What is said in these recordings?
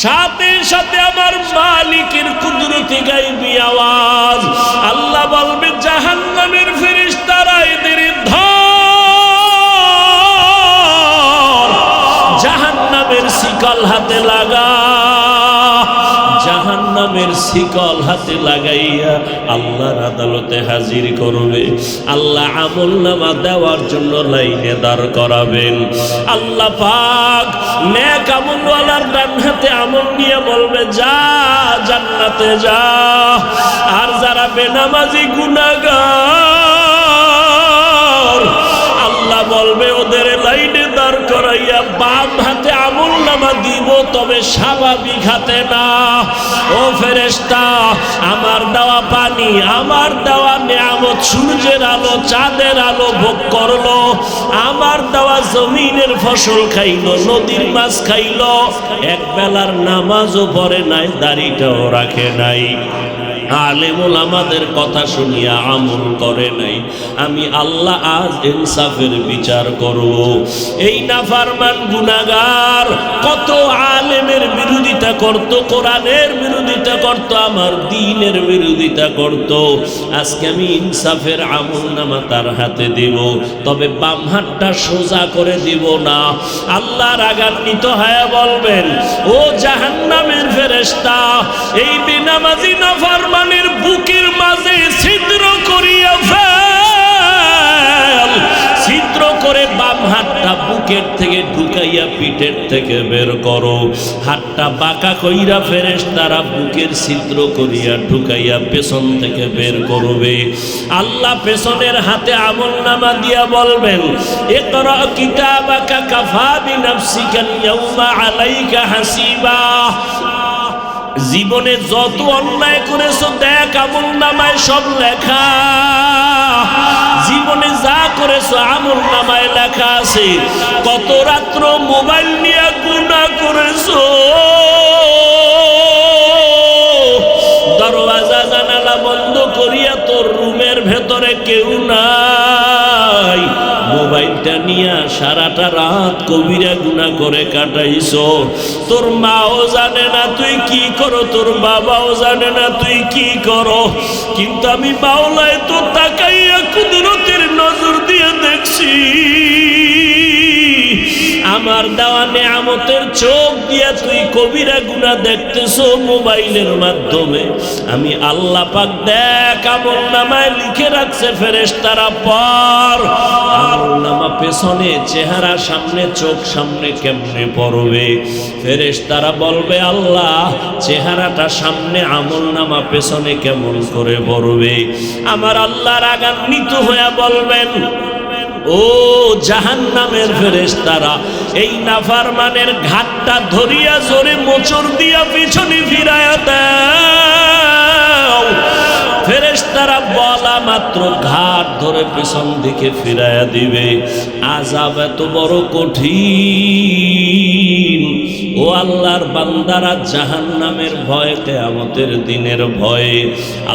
সাথে সাথে আমার মালিকের কুদরতি গায়বী আওয়াজ, আল্লাহ বলবে জাহান্নামের ফেরেশতারা এদের ধর, জাহান্নামের শিকল হাতে লাগা। জাহান্নামের শিকল হাতে লাগাইয়া আল্লাহর আদালতে হাজির করবে। আল্লাহ আমলনামা দেওয়ার জন্য লাইনে দাঁড় করাবেন। আল্লাহ পাক নেক আমলওয়ালার ডান হাতে আমল নিয়ে বলবে যা জান্নাতে যা। আর যারা বেনামাজি গুনাহগার, আল্লাহ বলবে ওদের লাইনে দাঁড় করাইয়া বাম হাতে আমলনামা দিব, তবে স্বাভাবিক হাতে না। ও ফেরেশতা, আমার দেওয়া পানি, আমার দেওয়া নিয়ামত, সূর্যের আলো, চাঁদের আলো ভোগ করলো, আমার দেওয়া জমিনের ফসল খাইলো, নদীর মাছ খাইলো, এক বেলার নামাজও পড়ে নাই, দাড়িটাও রাখে নাই, আলেম ওলামাদের কথা শুনিয়া আমল করে নাই। আমি আল্লাহ আজ ইনসাফের বিচার করব। এই নাফরমান গুনাহগার কত আলেমের বিরোধিতা করত, কোরআনের বিরোধিতা করত, আমার দ্বীনের বিরোধিতা করত। আজকে আমি ইনসাফের আমলনামা তার হাতে দিব, তবে বাম হাতটা সোজা করে দিব না। আল্লাহ রাগান্বিত হয়ে বলবেন, ও জাহান্নামের ফেরেশতা, এই বেনামাজি নাফরমান বুকের মাঝে ছিদ্র করিয়া ফেল, ছিদ্র করে বাম হাতটা বুকের থেকে ঢুকাইয়া পিঠের থেকে বের করো। হাতটা বাঁকা কইরা ফেরেশতারা বুকের ছিদ্র করিয়া ঢুকাইয়া পেছন থেকে বের করবে। আল্লাহ পেছনের হাতে আমলনামা দিয়া বলবেন, ইকরা কিতাবাকা কাফা বিনাফসিকা ইয়াউমা আলাইকা হাসিবা। জীবনে যত অন্যায় করেছো দেখ আমলনামায় সব লেখা, জীবনে যা করেছো আমলনামায় লেখা আছে। কত রাত্র মোবাইল নিয়ে গুনাহ করেছো, দরওয়াজা জানালা বন্ধ করিয়া তোর রুমের ভেতরে কেউ নাই, মোবাইলটা নিয়ে সারাটা রাত কবিরা গুনাহ করে কাটাইছো। তোর মাও জানে না তুই কি করো, তোর বাবাও জানে না তুই কি করো, কিন্তু আমি মাওলায় তো তাকাইয়া কুদরতের নজর দিয়ে দেখছি। আমার দেওয়া নেয়ামতের চোখ দিয়া তুই কবিরা গুনাহ দেখতেছো মোবাইলের মাধ্যমে। আমি আল্লাহ পাক দেখ আমলনামায় লিখে রাখছে ফেরেশতারা পড়। আমলনামা পেছনে, চেহারা সামনে, চোখ সামনে কেমনে পড়বে? ফেরেশতারা বলবে আল্লাহ চেহারাটা সামনে, আমলনামা পেছনে কেমন করে পড়বে? আমার আল্লাহ রাগান্বিত হয়ে বলবেন, ও জাহান্নামের ফেরেশতারা, এই নাফরমানের ঘাটটা ধরিয়া জোরে মোচড় দিয়া পিছনে ফিরায়া দাও। ফেরেশতারা বলা মাত্র ঘাট ধরে পিছন দিকে ফিরায়া দিবে। আযাব এত বড় কঠিন, ও আল্লাহর বান্দারা, জাহান্নামের ভয়, কিয়ামতের দিনের ভয়ে।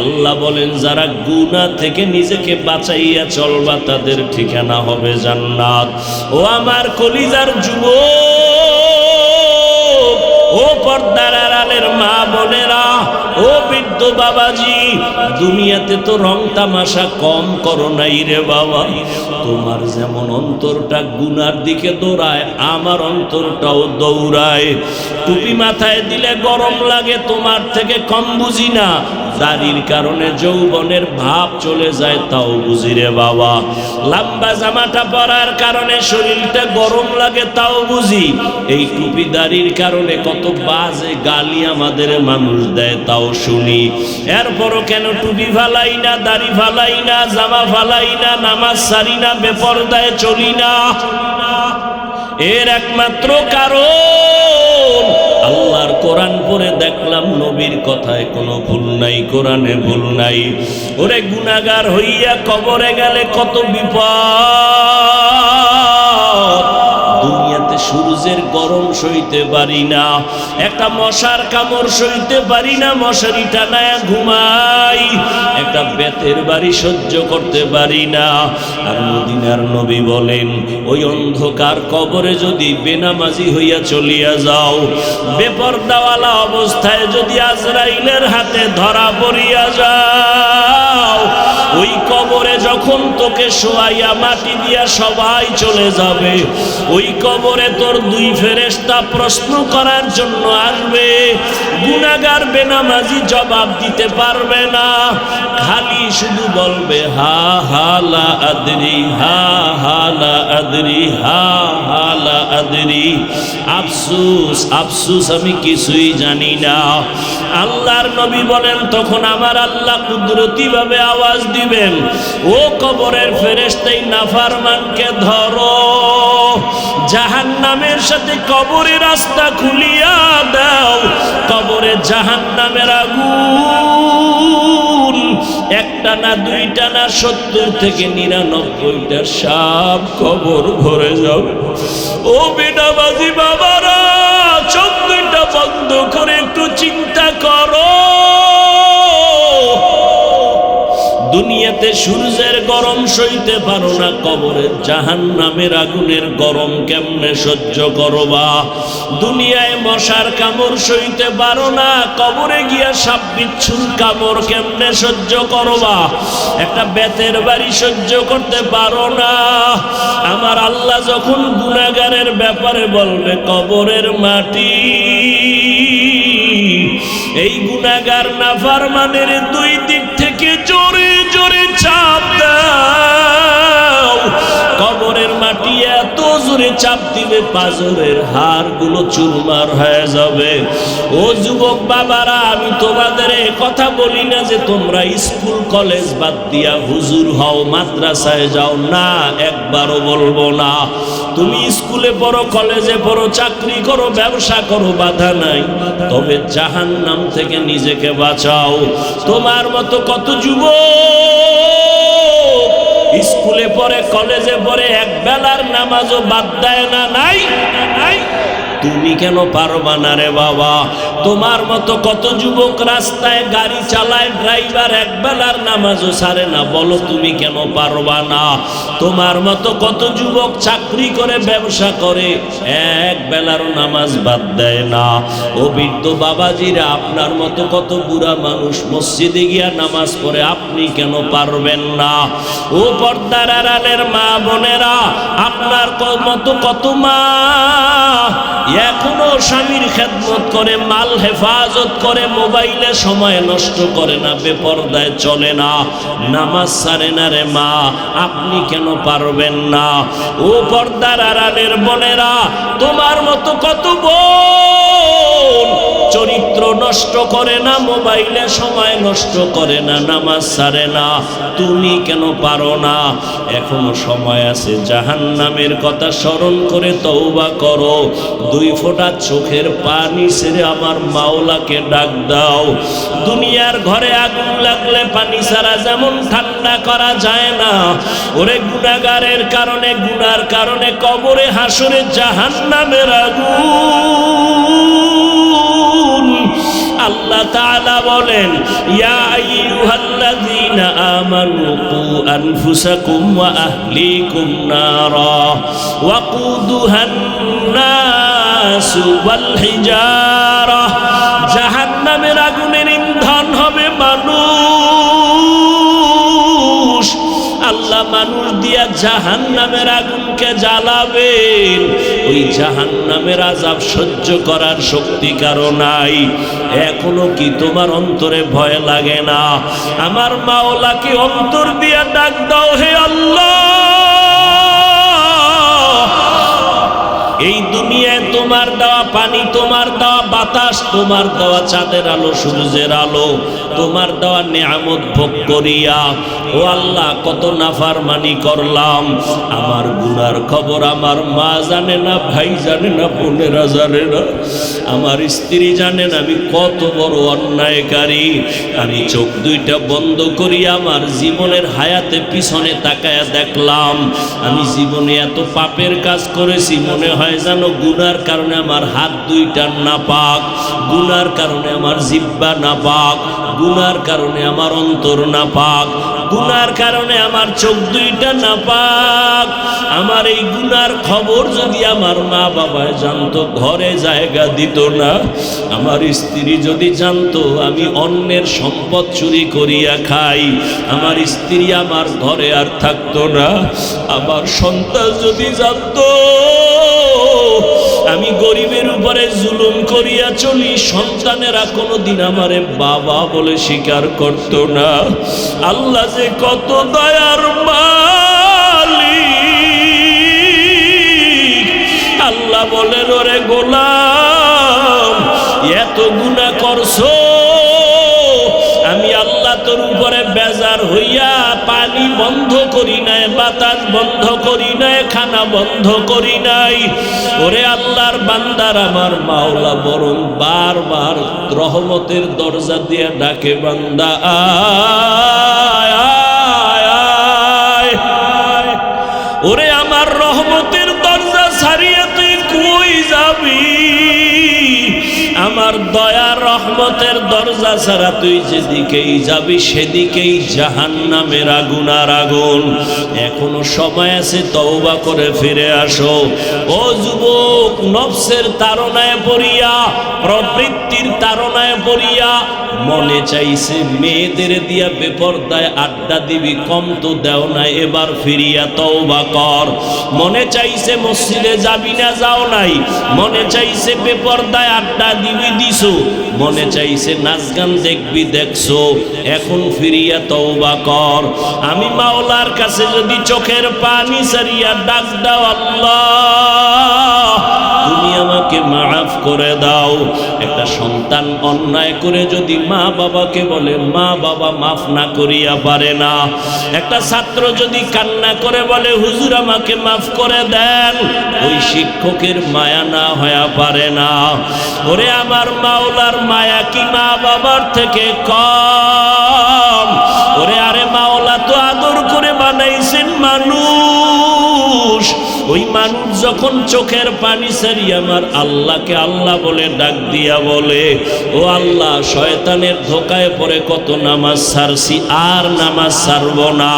আল্লাহ বলেন যারা গুনাহ থেকে নিজেকে বাঁচাইয়া চলবা তাদের ঠিকানা হবে জান্নাত। ও আমার কলিজার যুবক, ও পর্দার আড়ালের মা বোনেরা, ও বৃদ্ধ বাবাজি, দুনিয়াতে তো রং তামাশা কম করো নাই রে বাবা। তোমার যেমন অন্তরটা গুনার দিকে দৌড়ায়, আমার অন্তরটাও দৌড়ায়। টুপি মাথায় দিলে গরম লাগে, তোমার থেকে কম বুঝি না। দাড়ির কারণে যৌবনের ভাব চলে যায়, তাও বুঝি রে বাবা। লম্বা জামাটা পরার কারণে শরীরটা গরম লাগে, তাও বুঝি। এই টুপি দাড়ির কারণে কত বাজে গালি আমাদের মানুষ দেয়, তাও শুনি। এরপরও কেন টুপি ফালাই না, দাড়ি ফালাই না, জামা ফালাই না, নামাজ সারি না, বেপরদায় চলি না? এর একমাত্র কারণ আল্লাহর কোরআন পড়ে দেখলাম নবীর কথায় কোনো ভুল নাই, কোরআনে ভুল নাই। ওরে গুনাহগার হইয়া কবরে গেলে কত বিপদ। দুনিয়াতে সূর্যের গরম সইতে পারি না, একটা মশার কামড় সইতে পারি না, মশারি টানায় ঘুমাই, একটা বেতের বাড়ি সহ্য করতে পারি না। আর মদিনার নবী বলেন, ওই অন্ধকার কবরে যদি বেনামাজি হইয়া চলিয়া যাও, বেপরদাওয়ালা অবস্থায় যদি আজরাইলের হাতে ধরা পড়িয়া যাও, ওই কবরে যখন তোকে শোয়াইয়া মাটি দিয়া সবাই চলে যাবে, ওই কবরে তোর দুই ফেরেশতা প্রশ্ন করার জন্য আসবে। গুনাহগার বেনামাজি জবাব দিতে পারবে না, খালি শুধু বলবে হা হা লা আদরি, হা হা লা আদরি, হা হা লা আদরি, আফসোস আফসোস আমি কিছুই জানি না। আল্লাহর নবী বলেন, তখন আমার আল্লাহ কুদরতি ভাবে আওয়াজ দিবেন, ও কবরের ফেরেশতাই নাফরমানকে ধরো, জাহান্নামের সাথে কবরের রাস্তা খুলিয়া দাও। কবরে জাহান্নামের আগুন একটা না দুইটা না 70 থেকে 99টা সাপ কবর ভরে যাবে। ও বেনামাজি বাবারা, চোখ দুইটা বন্ধ করে একটু চিন্তা করো। দুনিয়াতে সূর্যের গরম সইতে পারো না, কবরে জাহান্নামের আগুনের গরম কেমনে সহ্য করবা? দুনিয়ায় মশার কামড় সইতে পারো না, কবরে গিয়া সাপ বিচ্ছুর কামড় কেমনে সহ্য করবা? একটা বেতের বাড়ি সহ্য করতে পারো না। আমার আল্লাহ যখন গুনাহগারের ব্যাপারে বলবে, কবরের মাটি এই গুনাহগার নাফরমানের দুই দিক থেকে জোরে জোরে চাপ দাও। কবরের মাটি এত জোরে চাপ দিবে, পাজরের হাড়গুলো চুরমার হয়ে যাবে। ও যুবক বাবারা, আমি তোমাদের কথা বলি না যে তোমরা স্কুল কলেজ বাদ দিয়া হুজুর হও, মাদ্রাসায় যাও, না, একবারও বলবো না। তুমি স্কুলে পড়ো, কলেজে পড়ো, চাকরি করো, ব্যবসা করো, বাধা নাই, তবে জাহান্নাম থেকে নিজেকে বাঁচাও। তোমার মতো কত যুবক স্কুলে পড়ে, কলেজে পড়ে, এক বেলার নামাজও বাদ দেয় না, নাই নাই। তুমি কেন পারবা না রে বাবা? তোমার মতো কত যুবক রাস্তায় গাড়ি চালায়, ড্রাইভার এক বেলার নামাজও ছাড়ে না, বলো তুমি কেন পারবা না? তোমার মতো কত যুবক চাকরি করে, ব্যবসা করে, এক বেলারও নামাজ বাদ দেয় না। ও বৃদ্ধ বাবাজিরা, আপনার মতো কত বুড়া মানুষ মসজিদে গিয়া নামাজ পড়ে, আপনি কেন পারবেন না? ও পর্দার আড়ালের মা বোনেরা, আপনার মতো কত মা এখনো স্বামীর খেদমত করে, মাল হেফাজত করে, মোবাইলে সময় নষ্ট করে না, বেপরদায় চলে না, নামাজ ছাড়ে না রে মা, আপনি কেন পারবেন না? ও পর্দার আড়ালের বোনেরা, তোমার মতো কত বোন চরিত্র নষ্ট করে না, মোবাইলে সময় নষ্ট করে না, নামাজ ছাড়ে না, তুমি কেন পারো না? এখনো সময় আছে, জাহান্নামের কথা স্মরণ করে তওবা করো। 2 ফোঁটা চোখের পানি ছেড়ে আমার মাওলাকে ডাক দাও। দুনিয়ার ঘরে আগুন লাগলে পানি ছাড়া যেমন ঠান্ডা করা যায় না, ওরে গুনাহগারের কারণে, গুনার কারণে কবরে হাসরে জাহান্নামের আগুন। আল্লাহ তাআলা বলেন, ইয়া আইয়ুহাল্লাযীনা আমানু কু আনফুসাকুম ওয়া আহলিকুম নারা ওয়াকুদুহান নাসু ওয়াল হিজারা। জাহান্নামের আগুনের ইন্ধন হবে মানুষ। আল্লাহ মানুষ দিয়া জাহান্নামের আগুনকে জ্বালাবেন। ওই জাহান্নামের আযাব সহ্য করার শক্তি কারো নাই। এখনো কি তোমার অন্তরে ভয় লাগে না? আমার মাওলাকে অন্তর দিয়া ডাক দাও, হে আল্লাহ, এই দুনিয়ায় তোমার দেওয়া পানি, তোমার দেওয়া বাতাস, তোমার দেওয়া চাঁদের আলো, সূর্যের আলো, তোমার দেওয়া নেয়ামত ভোগ করিয়া ও আল্লাহ কত নাফরমানি করলাম। আমার গুনার খবর আমার মা জানে না, ভাই জানে না, বোনেরা জানে না, আমার স্ত্রী জানে না আমি কত বড় অন্যায়কারী। আমি চোখ দুইটা বন্ধ করি, আমার জীবনের হায়াতে পিছনে তাকায়া দেখলাম আমি জীবনে এত পাপের কাজ করেছি, মনে হয় হয় জানো? গুনার কারণে আমার হাত দুইটা নাপাক, গুনার কারণে আমার জিহ্বা নাপাক, গুনার কারণে আমার অন্তর নাপাক, গুনার কারণে আমার চোখ দুইটা নাপাক। আমার এই গুনার খবর যদি আমার মা বাবায় জানতো, ঘরে জায়গা দিত না। আমার স্ত্রী যদি জানতো আমি অন্যের সম্পদ চুরি করিয়া খাই, আমার স্ত্রী আমার ঘরে আর থাকতো না। আমার সন্তান যদি জানতো আমি গরিবের উপরে জুলুম করিয়া চলি, সন্তানেরা কোনোদিন আমারে বাবা বলে স্বীকার করত না। আল্লাহ যে কত দয়ার মালিক। আল্লাহ বলেন, ওরে গোলাম, এত গুনাহ করছো, আমি আল্লাহ তোর উপরে বেজার হইয়া পানি বন্ধ করি নাই, বাতাস বন্ধ করি নাই, খানা বন্ধ করি নাই। ওরে আল্লাহর বান্দার আমার মাওলা বরং বারবার রহমতের দরজা দিয়ে ডাকে, বান্দা আয় আয় আয়। ওরে আমার রহমতের দরজা ছাড়িয়ে তুই কই যাবি? আমার দয়ার রহমতের দরজা ছাড়া তুই যেদিকেই যাবি সেদিকেই জাহান্নামের আগুন আর আগুন। এখনো সময় আছে, তওবা করে ফিরে আসো। ও যুবক, নফসের তাড়নায় পড়িয়া, প্রবৃত্তির তাড়নায় পড়িয়া মনে চাইছে মেয়েদের দিয়া বেপরদায় আড্ডা দিবি, কম তো দেও নাই, এবার ফিরিয়া তওবা কর। মনে চাইছে মসজিদে যাবি না, যাও নাই। মনে চাইছে বেপরদায় আড্ডা দিবি, দিছো। মনে চাইছে নাচ গান দেখবি, দেখছো। এখন ফিরিয়া তওবা কর। আমি মাওলার কাছে যদি চোখের পানি সারিয়া ডাক দাও, আল্লাহ তুমি আমাকে মাফ করে দাও। একটা সন্তান অন্যায় করে যদি মা বাবাকে বলে, মা বাবা মাফ না করিয়া পারে না। একটা ছাত্র যদি কান্না করে বলে, হুজুর আমাকে মাফ করে দেন, ওই শিক্ষকের মায়া না হয়ে পারে না। ওরে আমার মাওলার মায়া কি মা বাবার থেকে কম? ওরে আরে মাওলা তো আদর করে বানাইছেন মানুষ। ওই মানুষ যখন চোখের পানি ছাড়ি আমার আল্লাহকে আল্লাহ বলে ডাক দিয়া বলে, ও আল্লাহ, শয়তানের ধোকায় পড়ে কত নামাজ ছাড়ছি, আর নামাজ ছাড়ব না।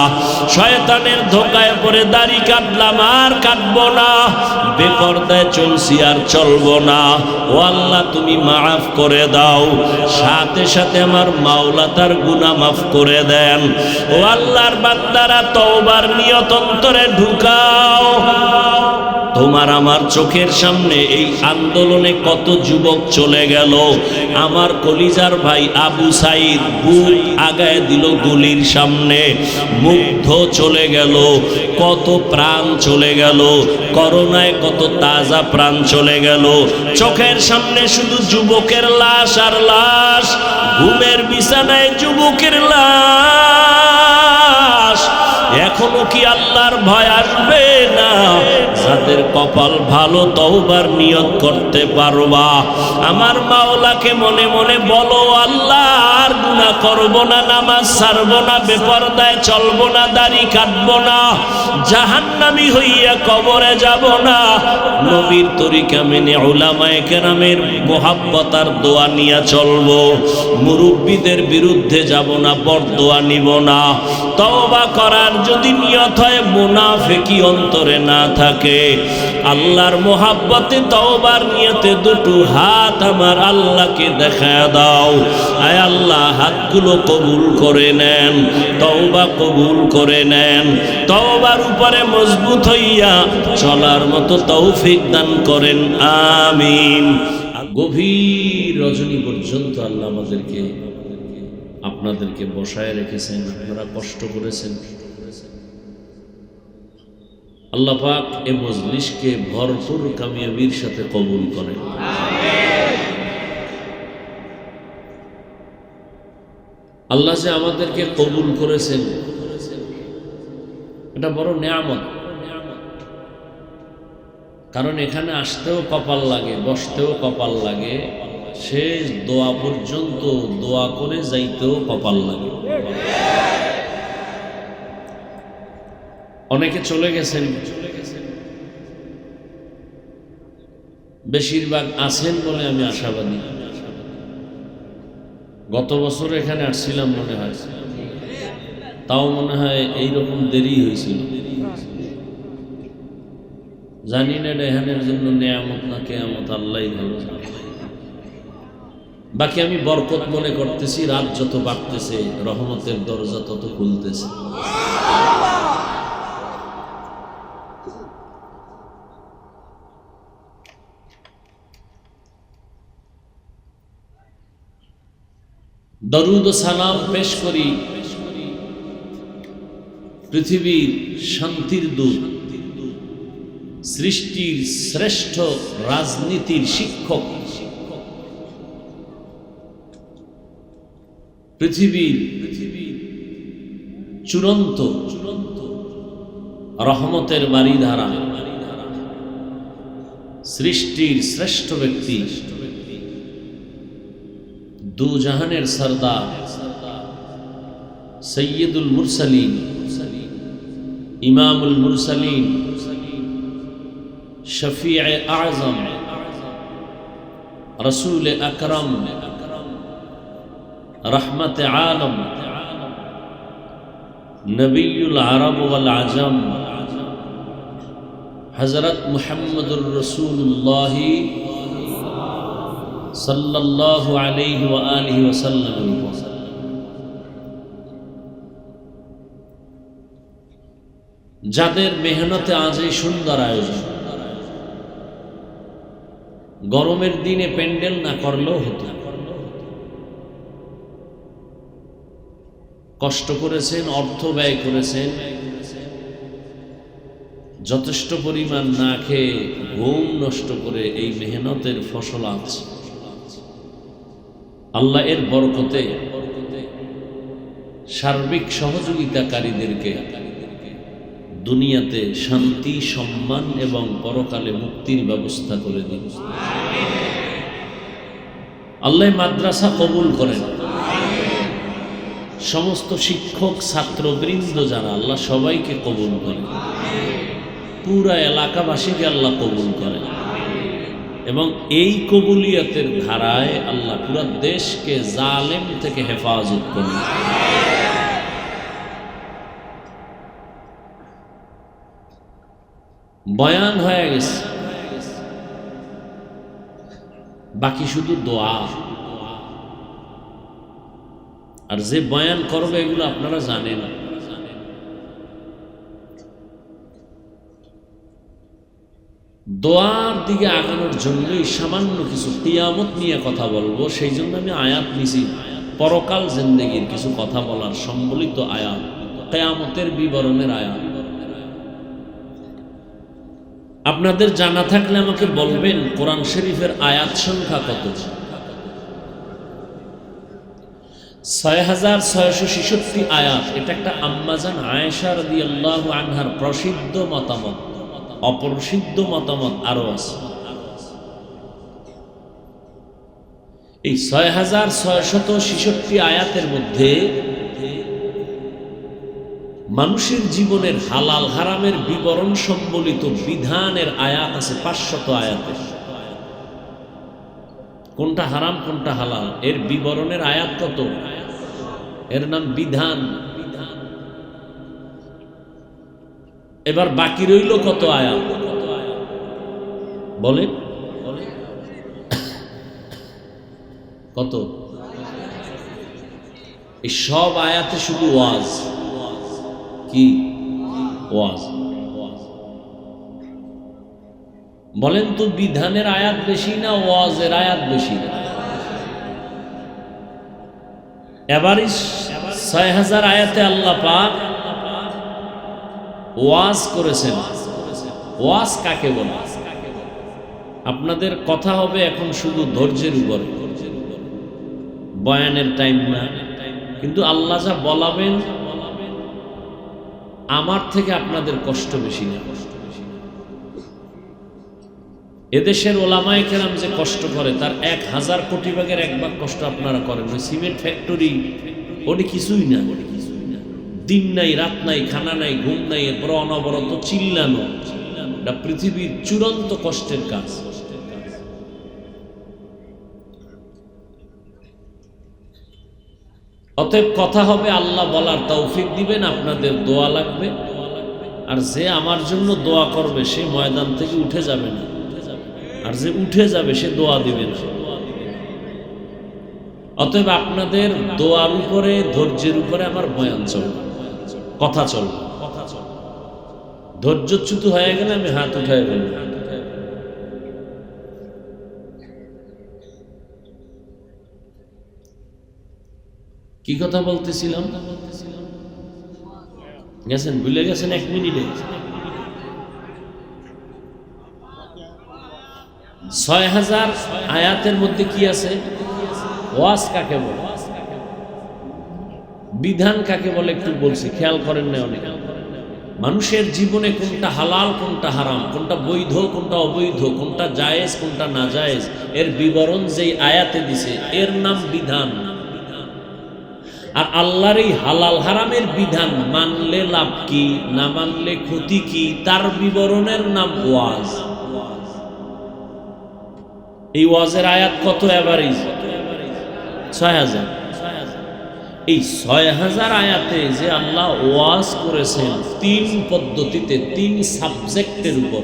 শয়তানের ধোকায় পড়ে দাড়ি কাটলাম, আর কাটবো না। বেপরদায় চলছি, আর চলবো না। ও আল্লাহ তুমি মাফ করে দাও। সাথে সাথে আমার মাওলা তার গুনাহ মাফ করে দেন। ও আল্লাহর বান্দারা, তওবার নিয়ত অন্তরে ঢুকাও। তোমার আমার চোখের সামনে এই আন্দোলনে কত যুবক চলে গেল। আমার কলিজার ভাই আবু সাইদ বুক আগায় দিল গুলির সামনে, মুগ্ধ চলে গেল, কত প্রাণ চলে গেল। করোনায় কত তাজা প্রাণ চলে গেল। চোখের সামনে শুধু যুবকের লাশ আর লাশ, ঘুমের বিছানায় যুবকের লাশ। এখনো কি আল্লাহর ভয় আসবে না? যাদের কপাল ভালো তওবার নিয়ত করতে পারবা, আমার মাওলাকে মনে মনে বলো, আল্লাহ আর গুনাহ করব না, নামাজ ছাড়ব না, বেপরদায় চলব না, দাড়ি কাটব না, জাহান্নামী হইয়া কবরে যাব না। নবীর তরিকা মেনে উলামায়ে কেরামের মোহাব্বত আর দোয়া নিয়ে চলব। মুরব্বীদের বিরুদ্ধে যাব না, বরদোয়া নিব না। তওবা করার যদি নিয়ত হয়, মুনাফিকি অন্তরে না থাকে, আল্লাহর মোহাব্বতে তওবার নিয়তে দুটো হাত আমার আল্লাহকে দেখায় দাও। আয় আল্লাহ, হাতগুলো কবুল করে নেন, তওবা কবুল করে নেন। তওবার উপরে মজবুত হইয়া চলার মতো তৌফিক দান করেন, আমিন। গভীর রজনী পর্যন্ত আল্লাহ আমাদেরকে আপনাদেরকে বসায় রেখেছেন, আপনারা কষ্ট করেছেন। আল্লাহ পাক এ মজলিসকে ভরপুর কামিয়াবির সাথে কবুল করেন। আল্লাহ যে আমাদেরকে কবুল করেছেন, এটা বড় নেয়ামত। কারণ এখানে আসতেও কপাল লাগে, বসতেও কপাল লাগে, শেষ দোয়া পর্যন্ত দোয়া করে যাইতেও কপাল লাগে। অনেকে চলে গেছেন, বেশিরভাগ আছেন বলে আমি আশাবাদী। গত বছর এখানে আসছিলাম মনে হয়, তাও মনে হয় এইরকম দেরি হয়েছিল। জানি না এখানের জন্য নেয়ামত না কেয়ামত, আল্লাহই ভালো জানে। বাকি আমি বরকত মনে করতেছি, রাত যত বাড়তেছে রহমতের দরজা তত খুলতেছে। দরুদ ও সালাম পেশ করি পৃথিবীর শান্তির দূত, সৃষ্টির শ্রেষ্ঠ রাজনীতির শিক্ষক, পৃথিবীর চূড়ান্ত রহমতের বারিধারা, সৃষ্টির শ্রেষ্ঠ ব্যক্তি, দু জাহানের সরদার, সৈয়দুল মুরসালিন, ইমামুল মুরসালিন, শফিয়ে আজম, রসুল আকরম, রহমত আলম, নবীউল আরব ওয়াল আজম, হযরত মুহাম্মদুর রাসূলুল্লাহ সাল্লাল্লাহু আলাইহি ওয়া আলিহি ওয়াসাল্লাম। যাদের মেহনতে আজ এই সুন্দর আয়োজন, গরমের দিনে প্যান্ডেল না করলেও হতো। কষ্ট করেছেন, অর্থ ব্যয় করেছেন, যথেষ্ট পরিমাণ না খেয়ে ঘুম নষ্ট করে এই মেহনতের ফসল আছে। আল্লাহ এর বরকতে সার্বিক সহযোগিতাকারীদেরকে দুনিয়াতে শান্তি, সম্মান এবং পরকালে মুক্তির ব্যবস্থা করে দিন। আল্লাহ মাদ্রাসা কবুল করেন, সমস্ত শিক্ষক ছাত্রবৃন্দ যারা, আল্লাহ সবাইকে কবুল করেন, পুরা এলাকাবাসীকে আল্লাহ কবুল করেন এবং এই কবুলিয়তের ধারায় আল্লাহ পুরা দেশকে জালেম থেকে হেফাজত করেন। বয়ান হয়ে গেছে, বাকি শুধু দোয়া। আর যে বয়ান করবে এগুলো আপনারা জানেন। দোয়ার দিকে আগানোর জন্যই সামান্য কিছু কিয়ামত নিয়ে কথা বলবো, সেই জন্য আমি আয়াত নিছি, পরকাল জিন্দেগির কিছু কথা বলার সম্বলিত আয়াত, কিয়ামতের বিবরণের আয়াত। আপনাদের জানা থাকলে আমাকে বলবেন কোরআন শরীফের আয়াত সংখ্যা কত? ৬৬৬৬ আয়াত। এটা একটা আম্মাজান আয়েশা রাদিয়াল্লাহু আনহার প্রসিদ্ধ মতামত, অপ্রসিদ্ধ মতামত আরো আছে। এই ৬৬৬৬ আয়াতের মধ্যে মানুষের জীবনের হালাল হারামের বিবরণ সম্বলিত বিধানের আয়াত আছে ৫০০ আয়াতে। কোনটা হারাম কোনটা হালাল এর বিবরণের আয়াত কত? এর নাম বিধান। এবার বাকি রইল কত আয়াত বলে? কত? এই সব আয়াতে শুধু ওয়াজ। কি ওয়াজ? বলেন তো বিধানের আয়াত বেশি না ওয়াজের আয়াত বেশি? এবারই ৬০০০ আয়াতে আল্লাহ পাক ওয়াজ করেছেন। ওয়াজ কাকে বলে? আপনাদের কথা হবে এখন শুধু ধৈর্যের উপর, বয়ানের টাইম না। কিন্তু আল্লাহ যা বলাবেন আমার থেকে আপনাদের কষ্ট বেশি না। এদেশের ওলামায়ে কেরাম যে কষ্ট করে তার ১,০০০ কোটি ভাগের ১ ভাগ কষ্ট আপনারা করেন। ওই সিমেন্ট ফ্যাক্টরি ওটি কিছুই না। দিন নাই, রাত নাই, খানা নাই, ঘুম নাই, এরপর অনবরত চিল্লানো, এটা পৃথিবীর চূড়ান্ত কষ্টের কাজ। অতএব কথা হবে, আল্লাহ বলার তৌফিক দিবেন, আপনাদের দোয়া লাগবে। আর যে আমার জন্য দোয়া করবে সে ময়দান থেকে উঠে যাবে না, আর যে উঠে যাবে সে দোয়া দিবে না। অতএব আপনাদের দোয়ার উপরে, ধৈর্যের উপরে আমার বয়ান চলবে, কথা চলবে। ধৈর্যচ্যুত হয়ে গেলে আমি হাত উঠাই ফেলব। কি কথা বলতেছিলাম? গেছেন, ভুলে গেছেন 1 মিনিটে। 6000 আয়াতের মধ্যে কি আছে? ওয়াজ কাকে বলে, বিধান কাকে বলে একটু বলছি, খেয়াল করেন না অনেক। মানুষের জীবনে কোনটা হালাল, কোনটা হারাম, কোনটা বৈধ, কোনটা অবৈধ, কোনটা জায়েজ, কোনটা না জায়েজ, এর বিবরণ যেই আয়াতে দিছে এর নাম বিধান। আর আল্লাহর এই হালাল হারামের বিধান মানলে লাভ কি, না মানলে ক্ষতি কি, তার বিবরণের নাম ওয়াজ। এই ওয়াজের আয়াত কত এভারেজ? 6000। এই 6000 আয়াতে যে আল্লাহ ওয়াজ করেছেন 3 পদ্ধতিতে, 3 সাবজেক্টের উপর।